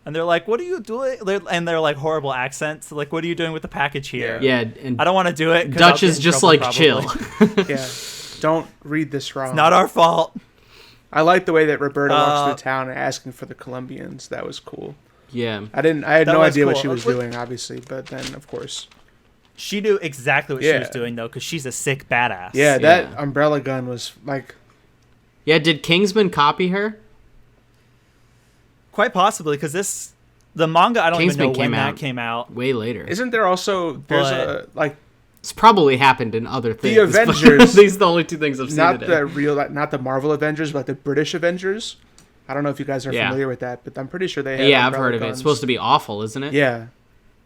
And they're like, what are you doing? And they're like horrible accents. Like, what are you doing with the package here? Yeah, and I don't want to do it. 'cause Dutch I'll get is in just trouble, like probably. chill. Yeah. Don't read this wrong. It's not our fault. I like the way that Roberta walks through town asking for the Colombians. That was cool. Yeah. I had That no was idea what cool. she was doing, obviously, but then of course. She knew exactly what she Yeah. was doing, though, because she's a sick badass. Yeah, that Yeah. umbrella gun was like Yeah, did Kingsman copy her? Quite possibly, because the manga, I don't Kingsman even know when came out. that came out. Way later. isn't there also there's a like It's probably happened in other things. but Avengers- These are the only two things I've seen not today. not the Marvel Avengers, but the British Avengers. I don't know if you guys are Yeah. familiar with that, but I'm pretty sure they have Yeah, I've umbrella heard of it. guns. It's supposed to be awful, isn't it? Yeah.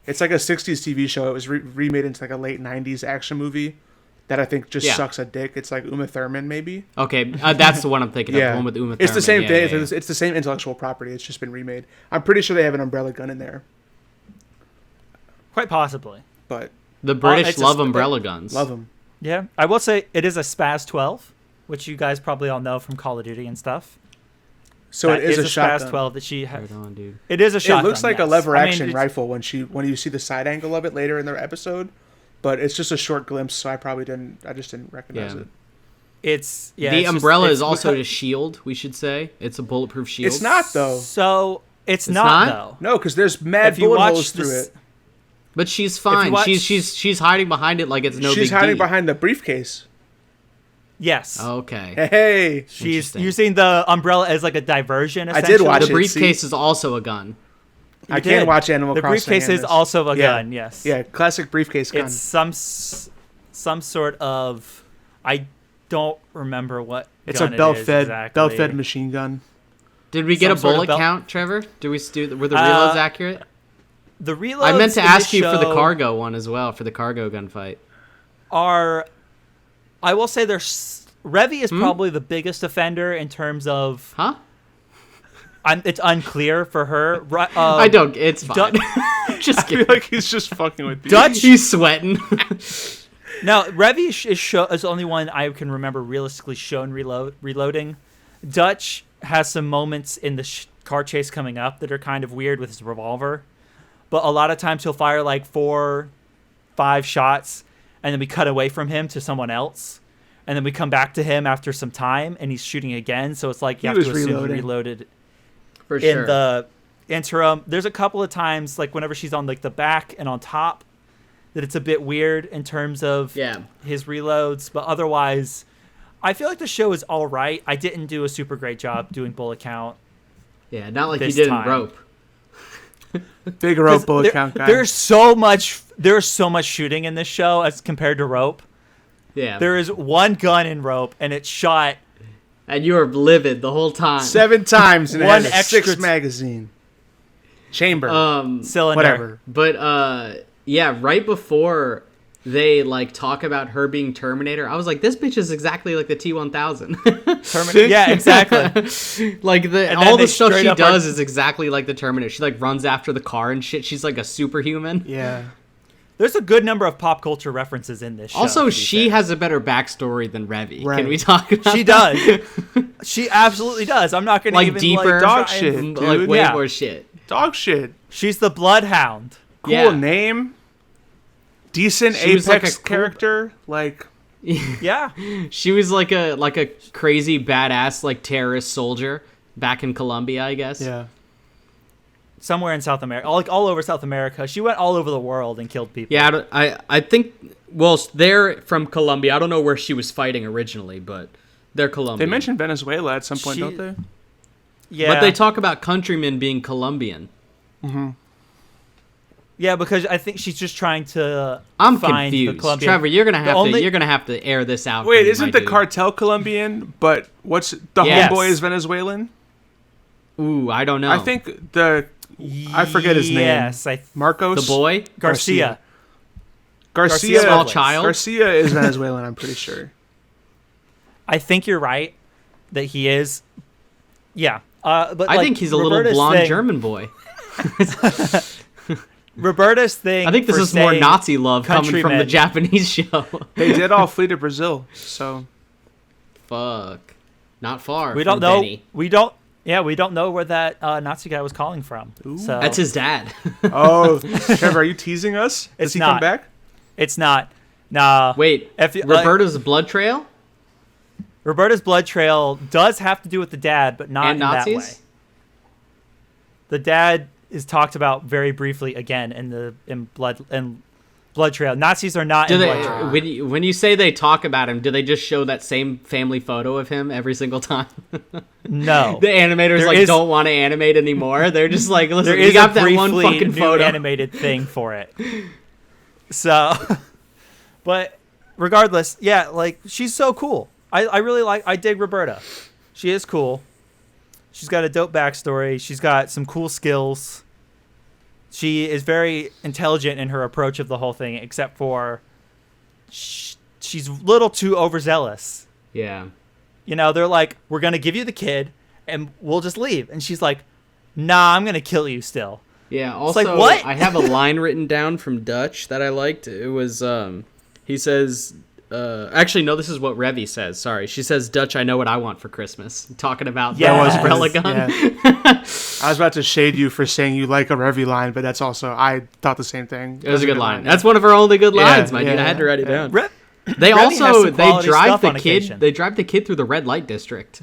It's like a 60s TV show. It was remade into like a late 90s action movie that I think just Yeah. sucks a dick. It's like Uma Thurman maybe. Okay, that's the one I'm thinking of. Yeah. The one with Uma Thurman. It's the same Yeah, thing. yeah, yeah. It's the same intellectual property. It's just been remade. I'm pretty sure they have an umbrella gun in there, Quite possibly. but The British it's a love sp- umbrella guns. love them. Yeah. I will say it is a SPAS 12, which you guys probably all know from Call of Duty and stuff. So That it is a SPAS shotgun. 12 that she has. Right on, dude. It is a It shotgun. looks like a yes. lever I mean, action it's- rifle when you see the side angle of it later in the episode, but it's just a short glimpse, so I just didn't recognize Yeah. it. It's yeah. The it's just- umbrella it's is also because- a shield, we should say. It's a bulletproof shield. It's not though. So it's not not? though. No, because there's mad If you bullet watch holes through this- it. But she's fine. watch- She's hiding behind it like it's no big She's hiding deal. behind the briefcase. Yes. Okay. Hey, She's Interesting. using the umbrella as like a diversion. I did essentially. watch The it, briefcase see? is also a gun. You I can't did. watch Animal The Crossing. briefcase and is this. also a Yeah. gun. Yes. Yeah, classic briefcase gun. It's some sort of. I don't remember what. It's gun a it belt is fed exactly. machine gun. Did we get Some a sort of bullet belt- count, Trevor? Were the reloads accurate? The reloads. I meant to in ask this you for the show cargo one as well, for the cargo gunfight. Are. I will say there's. Revy is probably the biggest offender in terms of. Huh? It's unclear for her. I don't. It's fine. Just I feel kidding. like he's just fucking with you. Dutch. He's sweating. Now, Revy is the only one I can remember realistically shown reloading. Dutch has some moments in the car chase coming up that are kind of weird with his revolver. But a lot of times he'll fire like 4, 5 shots, and then we cut away from him to someone else. And then we come back to him after some time, and he's shooting again. So it's like you He have to was assume reloading. he reloaded For in sure. the interim. There's a couple of times, like whenever she's on like the back and on top, that it's a bit weird in terms of Yeah. his reloads. But otherwise, I feel like the show is all right. I didn't do a super great job doing bullet count. Yeah, not like you This did time. in Rope. Big rope 'Cause bullet count guy. There's so much shooting in this show as compared to Rope. Yeah. There is one gun in Rope, and it's shot. And you were livid the whole time. 7 times in One one extra extra magazine. Chamber. Cylinder. Whatever. But yeah, right before they like talk about her being Terminator, I was like, this bitch is exactly like the T-1000. Yeah, exactly. Like And then all they the stuff straight she up does are- is exactly like the Terminator. She like runs after the car and shit. She's like a superhuman. Yeah. There's a good number of pop culture references in this show. Also, to be she fair. has a better backstory than Revy. Right. Can we talk about She that? does. She absolutely does. I'm not going to Like even deeper dog try shit. and- Like Dude, way yeah. more shit. Dog shit. She's the Bloodhound. Cool Yeah. name. Decent She was like Apex a cool- character. Like, Yeah. She was like a crazy badass like terrorist soldier back in Colombia, I guess. yeah. somewhere in South America, like all over South America. She went all over the world and killed people. Yeah, I think. Well, they're from Colombia. I don't know where she was fighting originally, but they're Colombian. They mentioned Venezuela at some point, don't they? Yeah, but they talk about countrymen being Colombian. Mm-hmm. Yeah, because I think she's just trying to. I'm find confused. The Colombian. Trevor, you're gonna have to air this out. Wait, for me, isn't my the dude. cartel Colombian? But what's the Yes. homeboy is Venezuelan? Ooh, I don't know. I think I forget his name. Yes, Marcos. the boy. Garcia. Garcia. Small child. Garcia is Venezuelan. I'm pretty sure. I think you're right that he is. Yeah, but I think he's a little blonde German boy. Roberta's thing. I think this for is more saying Nazi love coming from the countrymen. Japanese show. They did all flee to Brazil, so Fuck, not far. We from don't know. Benny. We don't. Yeah, we don't know where that Nazi guy was calling from. So That's his dad. Oh, Trevor, are you teasing us? Does It's he come not. back? It's not. Nah. Wait, If you- Roberta's blood trail Roberta's blood trail does have to do with the dad, but not and in that way. Nazis. The dad is talked about very briefly again in blood trail. Nazis are not Do in they? blood trail. When you say they talk about him, do they just show that same family photo of him every single time? No. The animators There is- don't want to animate anymore. They're just like, listen, There we is got a that one briefly fucking new photo. animated thing for it. So, but regardless, yeah, like she's so cool. I dig Roberta. She is cool. She's got a dope backstory. She's got some cool skills. She is very intelligent in her approach of the whole thing, except for she's a little too overzealous. Yeah. You know, they're like, we're going to give you the kid and we'll just leave. And she's like, nah, I'm going to kill you still. Yeah, also, like, what? I have a line written down from Dutch that I liked. It was, he says, actually, no, this is what Revy says. Sorry. She says, Dutch, I know what I want for Christmas. Talking about Yeah, the that was umbrella pretty- gun. I was about to shade you for saying you like a Revy line, but that's also I thought the same thing. It was a good line. That's one of her only good lines, my yeah, dude. I had to write it yeah. down. They Revy has also some they quality drive stuff the on kid. occasion. They drive the kid through the red light district.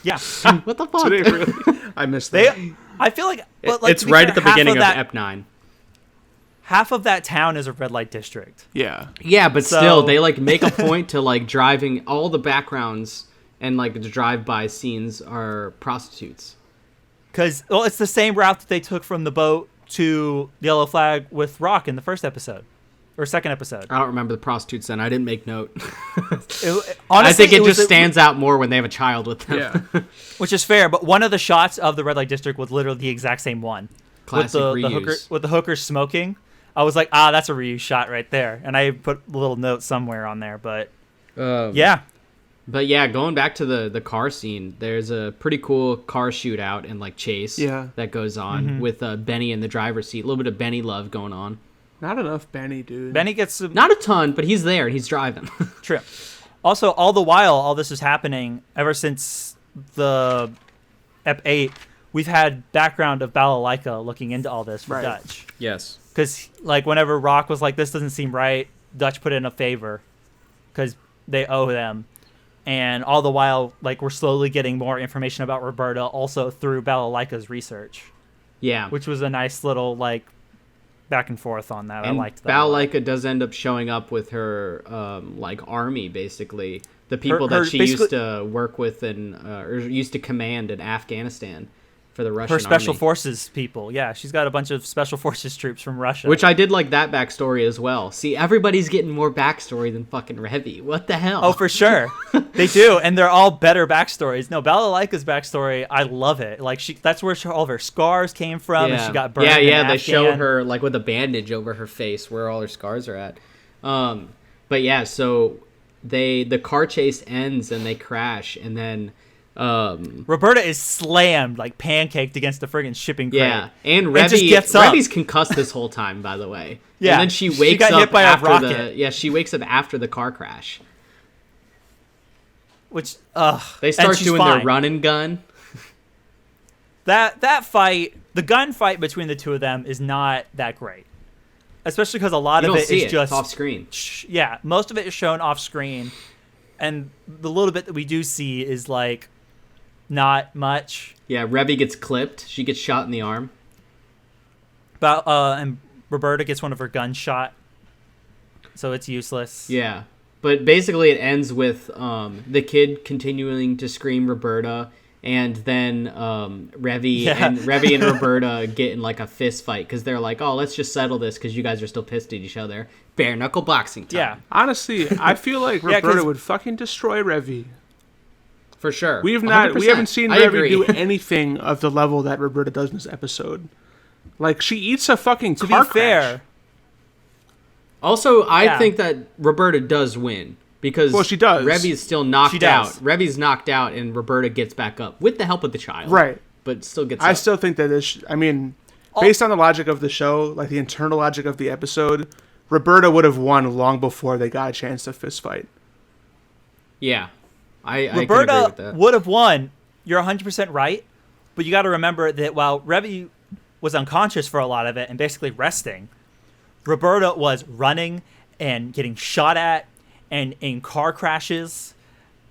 Yeah. What the fuck? Today, really, I missed that. I feel like, but like, It's to be right fair, at the half beginning of that, Ep9. half of that town is a red light district. Yeah. Yeah, but So- still, they like make a point to like driving all the backgrounds and like the drive-by scenes are prostitutes. Because, well, it's the same route that they took from the boat to Yellow Flag with Rock in the first episode. Or second episode. I don't remember the prostitutes then. I didn't make note. Honestly, I think it was just stands out more when they have a child with them. Yeah. Which is fair, but one of the shots of the red light district was literally the exact same one. Classic with the hooker, reuse. with the hookers smoking. I was like, that's a reuse shot right there. And I put a little note somewhere on there, but yeah. But yeah, going back to the car scene, there's a pretty cool car shootout and like chase that goes on with Benny in the driver's seat. A little bit of Benny love going on. Not enough Benny, dude. Benny gets some Not a ton, but he's there and he's driving. trip. Also, all the while, all this is happening, ever since the Ep 8, we've had background of Balalaika looking into all this for Right. Dutch. Yes. Because, like, whenever Rock was like, this doesn't seem right, Dutch put in a favor because they owe them. And all the while, like, we're slowly getting more information about Roberta also through Balalaika's research, Yeah. which was a nice little, like, back and forth on that. And I liked that. a lot. Balalaika does end up showing up with her like army, basically. The people her that she used to work with and or used to command in Afghanistan for the Russian Her special army. forces people. Yeah, she's got a bunch of special forces troops from Russia. Which I did like that backstory as well. See, everybody's getting more backstory than fucking Revy. What the hell? Oh, for sure. They do, and they're all better backstories. No, Balalaika's backstory, I love it. Like, that's where all of her scars came from, and she got burned. Yeah, in yeah. They Afghan. show her like with a bandage over her face where all her scars are at. But yeah, so the car chase ends and they crash, and then Roberta is slammed, like pancaked against the friggin' shipping crate. yeah, and And just gets up. Revy's concussed this whole time, by the way. Yeah, and then she she wakes got up hit by a after rocket. she wakes up after the car crash. Which, They and start she's doing fine. their run and gun. That fight, the gunfight between the two of them is not that great. Especially because a lot You of don't it see is it. just It's off screen. Yeah, most of it is shown off screen, and the little bit that we do see is like not much. Yeah, Revy gets clipped. She gets shot in the arm. About and Roberta gets one of her guns shot, so it's useless. Yeah, but basically it ends with the kid continuing to scream Roberta, and then Revy and Roberta get in like a fist fight because they're like, "Oh, let's just settle this because you guys are still pissed at each other." Bare knuckle boxing time. Yeah. Honestly, I feel like Roberta would fucking destroy Revy. For sure. We 100%. haven't seen I Revy agree. do anything of the level that Roberta does in this episode. Like, she eats a fucking To car be fair, crash. Also, I Yeah. think that Roberta does win because She does. Revy's still knocked She does. out. Revy's knocked out, and Roberta gets back up with the help of the child. Right. But still gets I up. still think that based on the logic of the show, like the internal logic of the episode, Roberta would have won long before they got a chance to fist fight. Yeah. I can agree with Roberta that. would have won. You're 100% right, but you got to remember that while Revy was unconscious for a lot of it and basically resting, Roberta was running and getting shot at and in car crashes,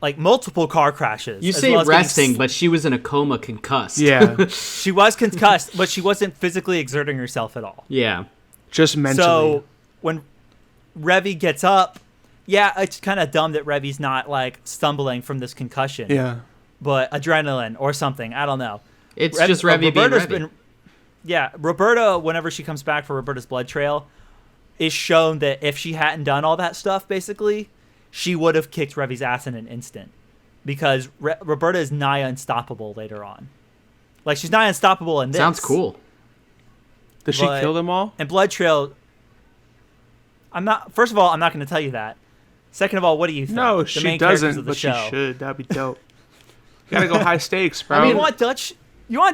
like multiple car crashes. You as say well as resting, but she was in a coma concussed. Yeah. she was concussed, but she wasn't physically exerting herself at all. Yeah. Just mentally. So when Revy gets up, yeah, it's kind of dumb that Revy's not like stumbling from this concussion. Yeah. But adrenaline or something, I don't know. It's just Revy being Revy. Roberta, whenever she comes back for Roberta's blood trail, is shown that if she hadn't done all that stuff, basically, she would have kicked Revy's ass in an instant. Because Roberta is nigh unstoppable later on. Like, she's nigh unstoppable in this. Sounds cool. Does she kill them all? And blood trail... First of all, I'm not going to tell you that. Second of all, what do you think? No, The she main characters doesn't, of the but show. she should. That'd be dope. You gotta go high stakes, bro. I mean, you want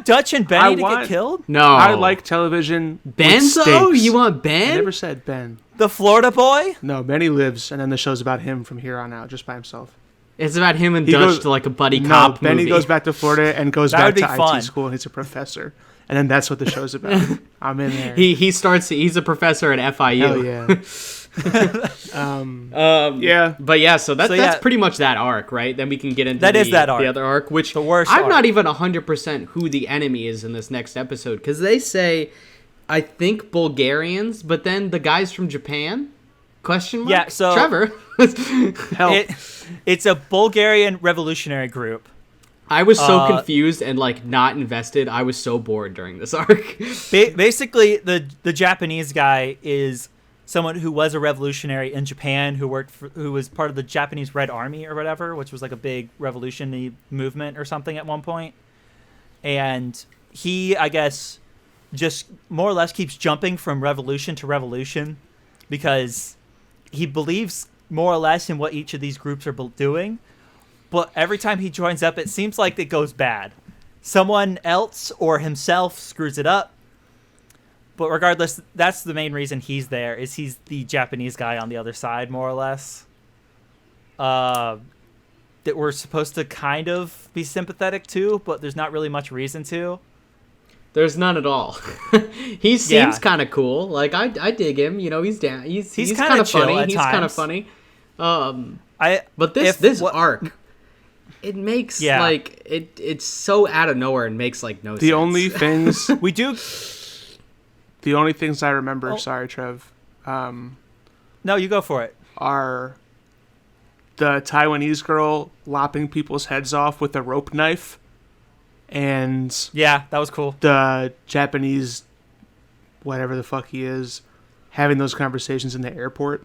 Dutch and Benny to get killed? No. I like television with Benzo? stakes. You want I Ben? never said Ben. The Florida boy? No, Benny lives, and then the show's about him from here on out, just by himself. It's about him and He Dutch goes- to like a buddy No, cop Benny movie. goes back to Florida and goes That back would be to fun. IT school, and he's a professor. And then that's what the show's about. I'm in there. He's a professor at FIU. Hell yeah. Yeah. But yeah, so that's yeah. pretty much that arc, right? Then we can get into That is that arc. the other arc, which The worst I'm arc. not even 100% who the enemy is in this next episode because they say, I think Bulgarians, but then the guys from Japan? Question mark? Yeah, so- Trevor. Help. It's a Bulgarian revolutionary group. I was so confused and like not invested. I was so bored during this arc. Basically, the Japanese guy is someone who was a revolutionary in Japan who was part of the Japanese Red Army or whatever, which was like a big revolutionary movement or something at one point. And he, I guess, just more or less keeps jumping from revolution to revolution because he believes more or less in what each of these groups are doing. But every time he joins up, it seems like it goes bad. Someone else or himself screws it up. But regardless, that's the main reason he's there, is he's the Japanese guy on the other side, more or less. That we're supposed to kind of be sympathetic to, but there's not really much reason to. There's none at all. He seems kind of cool. Like I dig him. You know, he's down. He's kind of funny. He's kind of funny. But this arc, it makes like it's so out of nowhere and makes like no sense. The only things We do. the only things I remember, sorry, Trev, No, you go for it. are the Taiwanese girl lopping people's heads off with a rope knife, and Yeah, that was cool. the Japanese, whatever the fuck he is, having those conversations in the airport.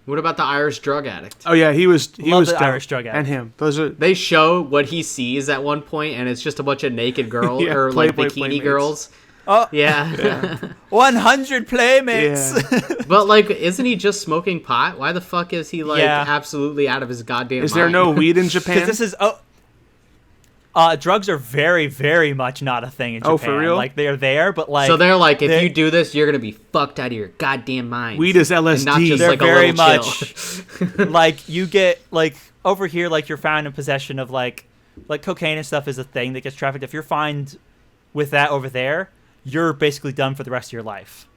What about the Irish drug addict? Oh yeah, he was Love the dope. Irish drug addict. And him. Those are They show what he sees at one point, and it's just a bunch of naked girls Yeah, or like Playboy bikini playmates. girls. Oh, Yeah. 100 playmates. yeah. But like, isn't he just smoking pot? Why the fuck is he like Yeah. absolutely out of his goddamn Is mind? there no weed in Japan? Because this is drugs are very, very much not a thing in Japan. Oh, for real? Like they're there, but like So they're like, if they- you do this, you're gonna be fucked out of your goddamn mind. Weed is And not LSD. just They're like very a little chill. like you get like over here, like you're found in possession of like cocaine and stuff is a thing that gets trafficked. If you're found with that over there, you're basically done for the rest of your life.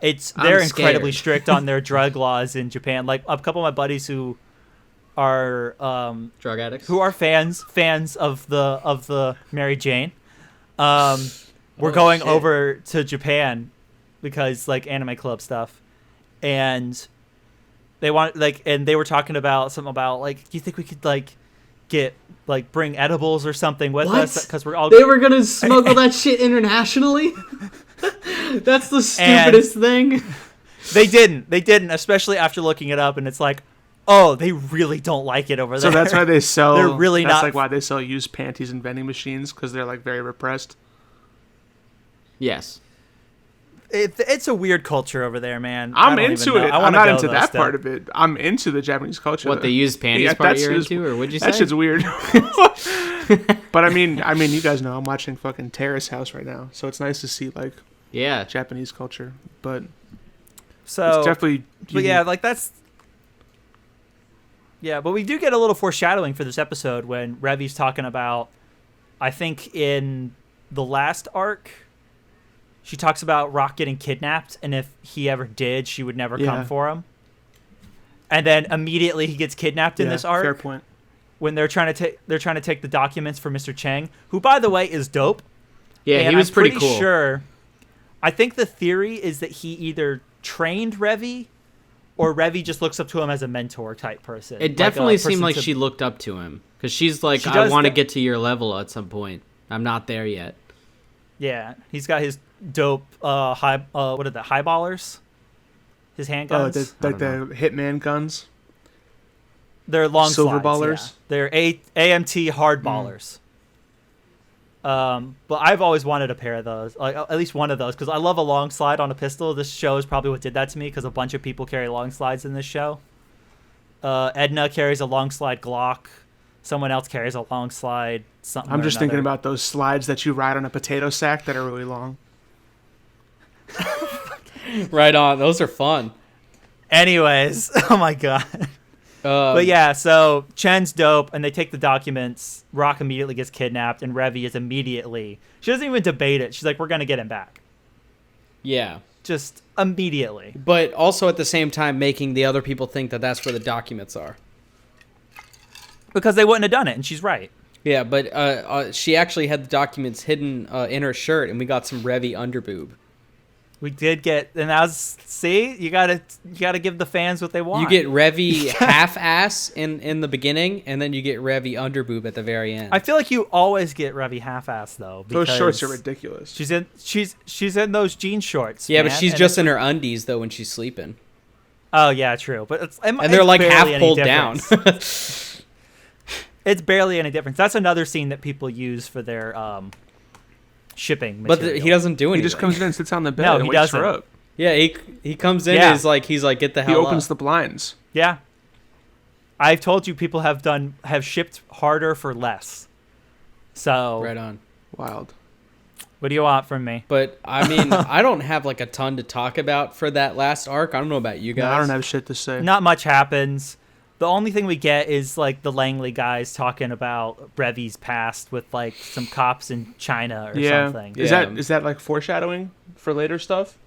They're incredibly scared. strict on their drug laws in Japan. Like a couple of my buddies who are Drug addicts. fans of the Mary Jane. we're going over to Japan because like anime club stuff, and they want and they were talking about something about like, do you think we could like get like bring edibles or something with us because we're all they were gonna smuggle that shit internationally. That's the stupidest thing. They didn't, especially after looking it up, and it's like, oh, they really don't like it over there. So that's why they sell. They're really that's not like why they sell used panties in vending machines, because they're like very repressed. Yes. It's a weird culture over there, man. I'm into it. I'm not into that still. part of it. I'm into the Japanese culture. What, the used panties part you're into, or what'd you say? That shit's weird. But I mean, you guys know I'm watching fucking Terrace House right now, so it's nice to see like Japanese culture. But so it's definitely. But yeah, like that's. Yeah, but we do get a little foreshadowing for this episode when Revi's talking about, I think in the last arc, she talks about Rock getting kidnapped, and if he ever did, she would never come for him. And then immediately he gets kidnapped in this arc. Fair point. When they're trying to take the documents for Mr. Chang, who by the way is dope. Yeah, and he was pretty I'm cool. Sure. I think the theory is that he either trained Revi, or Revi just looks up to him as a mentor type person. It definitely seemed like she looked up to him, because she's like, I want to get to your level at some point. I'm not there yet. Yeah, he's got his dope what are the highballers? His handguns. Oh, the Hitman guns. They're long silver slides, ballers. Yeah. They're AMT hard ballers. But I've always wanted a pair of those, like at least one of those, because I love a long slide on a pistol. This show is probably what did that to me, because a bunch of people carry long slides in this show. Edna carries a long slide Glock. Someone else carries a long slide something. I'm just thinking about those slides that you ride on a potato sack that are really long. Right on. Those are fun. Anyways, oh my god. But yeah, so Chen's dope, and they take the documents. Rock immediately gets kidnapped, and Revi is immediately. She doesn't even debate it. She's like, "We're gonna get him back." Yeah. Just immediately. But also at the same time, making the other people think that that's where the documents are. Because they wouldn't have done it, and she's right. Yeah, but she actually had the documents hidden in her shirt, and we got some Revi underboob. We did get, and you gotta give the fans what they want. You get Revi half ass in the beginning, and then you get Revi underboob at the very end. I feel like you always get Revi half ass though. Those shorts are ridiculous. She's in those jean shorts. Yeah, man, but she's just in her undies though when she's sleeping. Oh yeah, true. But and they're like half pulled down. It's barely any difference. That's another scene that people use for their shipping material. But he doesn't do anything. He just comes in and sits on the bed and wakes doesn't. her up. Yeah, he comes in and he's like, get the hell up. He opens the blinds. Yeah. I've told you people have shipped harder for less. So right on. Wild. What do you want from me? But I mean, I don't have like a ton to talk about for that last arc. I don't know about you guys. No, I don't have shit to say. Not much happens. The only thing we get is like the Langley guys talking about Revi's past with like some cops in China or something. Is that like foreshadowing for later stuff?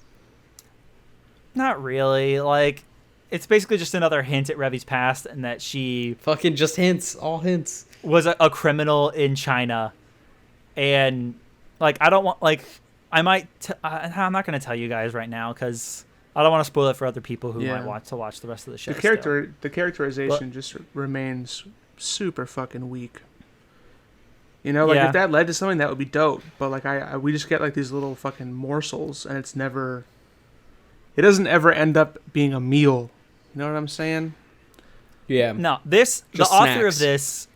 Not really. Like, it's basically just another hint at Revi's past, and that she fucking just hints, all hints. Was a criminal in China, and like I don't want like I might I'm not going to tell you guys right now because I don't want to spoil it for other people who might want to watch the rest of the show. The characterization just remains super fucking weak. You know, like if that led to something, that would be dope. But like we just get like these little fucking morsels, and it doesn't ever end up being a meal. You know what I'm saying? Yeah. No, the author of this,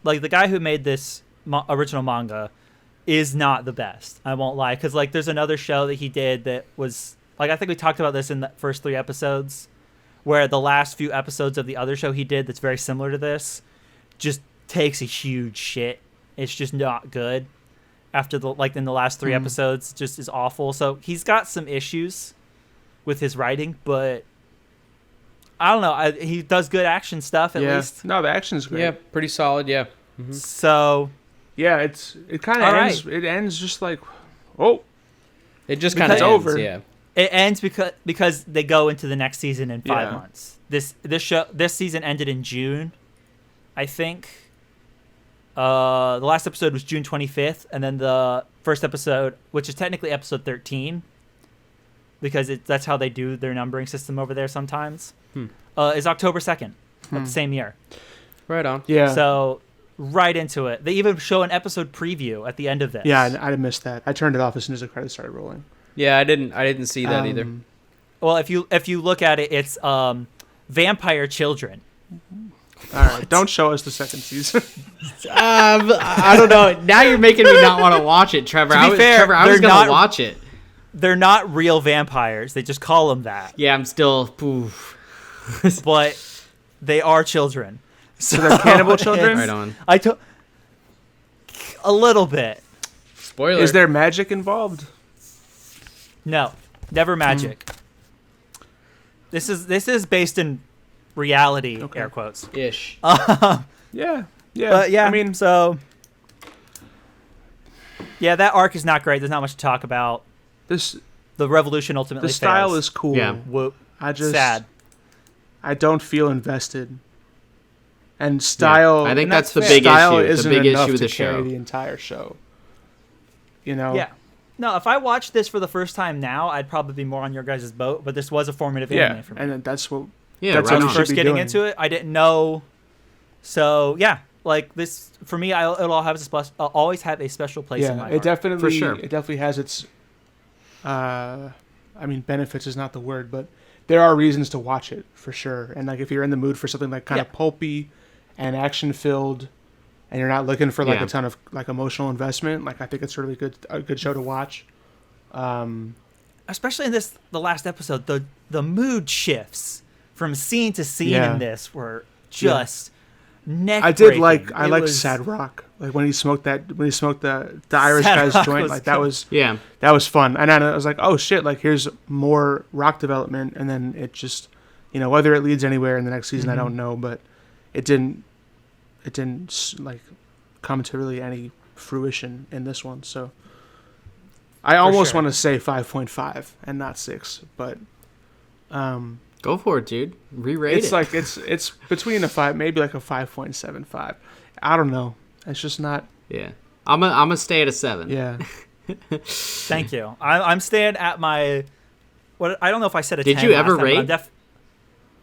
like the guy who made this original manga, is not the best. I won't lie, because like there's another show that he did that was. Like, I think we talked about this in the first 3 episodes, where the last few episodes of the other show he did that's very similar to this just takes a huge shit. It's just not good. After in the last 3 episodes, just is awful. So he's got some issues with his writing, but I don't know. He does good action stuff at least. No, the action's great. Yeah, pretty solid. Yeah. Mm-hmm. So yeah, it kind of ends. Right. It ends just like, oh, it just kind of ends. Over. Yeah. It ends because they go into the next season in 5 months. This season ended in June, I think. The last episode was June 25th, and then the first episode, which is technically episode 13, because that's how they do their numbering system over there sometimes, is October 2nd of the same year. Right on. Yeah. So right into it. They even show an episode preview at the end of this. Yeah, I missed that. I turned it off as soon as the credits started rolling. Yeah, I didn't see that either. Well, if you look at it, it's vampire children. All right, don't show us the second season. I don't know. Now you're making me not want to watch it, Trevor. To be fair, I was they're going to not- watch it. They're not real vampires. They just call them that. Yeah, I'm still... Oof. But they are children. So they're cannibal children? Right on. A little bit. Spoiler. Is there magic involved? No, never magic. This is based in reality, Okay. air quotes. Ish. Yeah. Yeah. But yeah, I mean, so yeah, that arc is not great. There's not much to talk about. The revolution ultimately the style fails. is cool. Yeah. Whoop. I just Sad. I don't feel invested. And style. I think and that's the fair. big style issue. The isn't big enough issue with to the carry show. the entire show. You know. Yeah. No, if I watched this for the first time now, I'd probably be more on your guys' boat. But this was a formative anime for me. And then that's what. Yeah, That's right what When you I on. should first be getting doing. into it, I didn't know. So yeah, like this for me, it'll always have a special place in my it heart. definitely For sure. It definitely has its. I mean, benefits is not the word, but there are reasons to watch it for sure. And like if you're in the mood for something like kind of pulpy and action filled, and you're not looking for like Yeah. a ton of like emotional investment, like I think it's really a good show to watch. Especially in the last episode, the mood shifts from scene to scene Yeah. in this were just neck. I did like I like Sad Rock, like when he smoked the Irish Sad guy's Rock joint, was like that good. was Yeah. fun. And I was like, oh shit, like here's more rock development, and then it just, whether it leads anywhere in the next season, I don't know, but it didn't like come to really any fruition in this one. So I almost sure. want to say 5.5 and not 6, but Go for it, dude. Re-rate it's it. like it's between a 5, maybe like a 5.75. I don't know. It's just not. Yeah. I'm gonna stay at a 7. Yeah. Thank you. I'm staying at my. What I don't know if I said a. Did 10 you ever last time, but rate? I'm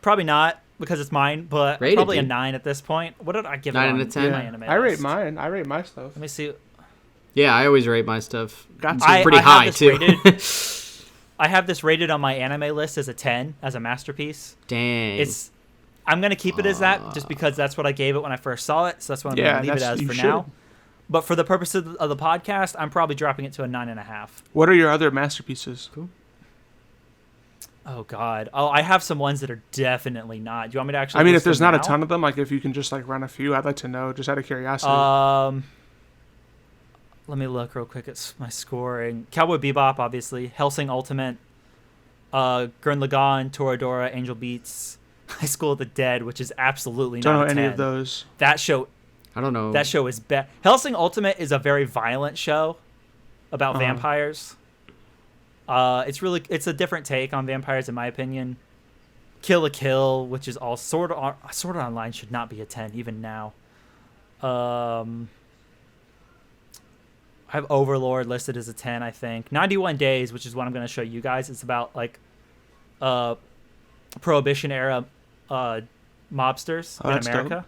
probably not because it's mine, but Rate it, probably a dude. 9 at this point. What did I give 9 it on out of 10? my Yeah. anime I rate list? mine. I rate my stuff. Let me see. Yeah, I always rate my stuff. Got to. I- Pretty have high, this too. rated- I have this rated on my anime list as a 10, as a masterpiece. Dang. I'm gonna keep it as that just because that's what I gave it when I first saw it. So that's what I'm Yeah, gonna leave it that's- as you for should. now. But for the purpose of the podcast, I'm probably dropping it to a 9.5. What are your other masterpieces? Oh God. Oh, I have some ones that are definitely not. Do you want me to actually? I mean, if list there's them not a now? ton of them, like if you can just like run a few, I'd like to know, just out of curiosity. Let me look real quick at my scoring. Cowboy Bebop, obviously. Hellsing Ultimate. Gurren Lagann, Toradora, Angel Beats, High School of the Dead, which is absolutely Don't not know a any 10. of those. That show I don't know. That show is bad. Hellsing Ultimate is a very violent show about Uh-huh. vampires. It's a different take on vampires in my opinion. Kill la Kill, which is all Sword Art Online should not be a 10 even now. I have Overlord listed as a 10, I think. 91 Days, which is what I'm going to show you guys. It's about like Prohibition era mobsters Oh, in that's America. dope.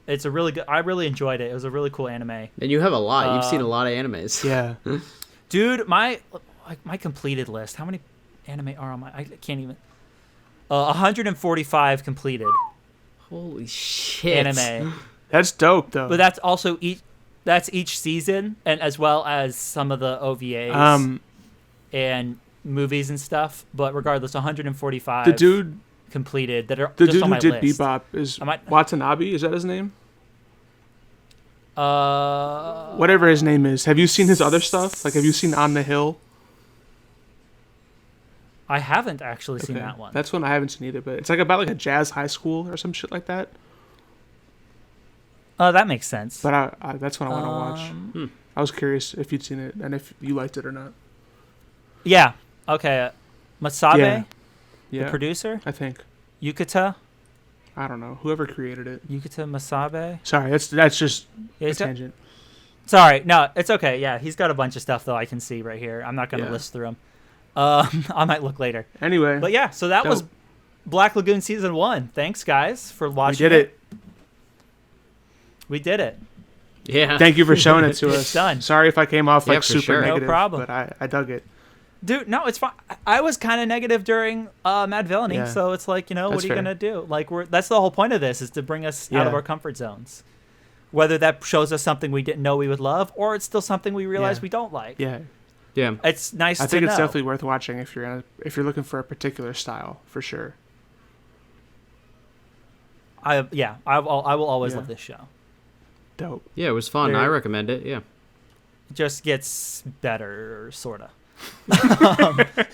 It's a really good. I really enjoyed it. It was a really cool anime. And you have a lot. You've seen a lot of animes. Yeah. Dude, my completed list. How many anime are on my? I can't even. 145 completed Holy shit. anime, That's dope, though. but that's also each season, and as well as some of the OVAs and movies and stuff. But regardless, 145. the dude completed that are The just dude on who my did list. Bebop is I might- Watanabe. Is that his name? Uh, Whatever his name is. Have you seen his other stuff? Like, have you seen On the Hill? I haven't actually seen Okay. that one. That's one I haven't seen either, but it's like about like a jazz high school or some shit like that. That makes sense. But that's what I want to watch. Um, I was curious if you'd seen it and if you liked it or not. Yeah. Okay. Masabe, Yeah. the Yeah, producer, I think. Yukata. I don't know. Whoever created it. Yukita Masabe. Sorry, that's just Yeah, a he's got- tangent. Sorry, no, it's okay. Yeah, he's got a bunch of stuff though I can see right here. I'm not gonna Yeah. list through them. I might look later. Anyway, But yeah, so that was dope. Black Lagoon season 1. Thanks guys for We watching. did it. We did it. Yeah. Thank you for showing it to It's us. done. Sorry if I came off Yeah, like for super sure. No negative. problem. But I dug it. Dude, no, it's fine. I was kind of negative during Mad Villainy, Yeah. so it's like, what That's are you fair. gonna do? Like, that's the whole point of this, is to bring us out of Yeah. our comfort zones. Whether that shows us something we didn't know we would love, or it's still something we realize Yeah. we don't like. Yeah. Yeah. It's nice I to think it's know. definitely worth watching if you're looking for a particular style, for sure. I will always Yeah. love this show. Dope. Yeah, it was fun. There- I recommend it. Yeah. It just gets better, sorta.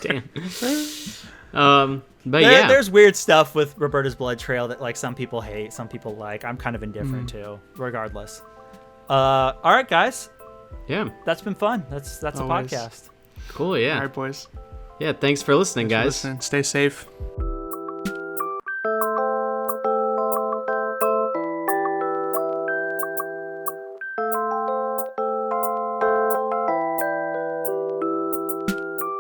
Damn. But yeah. There's weird stuff with Roberta's Blood Trail that like some people hate, some people like. I'm kind of indifferent to, regardless. All right, guys, Yeah. that's been fun. That's a Always. podcast. Cool. Yeah. All right, boys. Yeah. Thanks for listening, Thanks for guys. listening. Stay safe.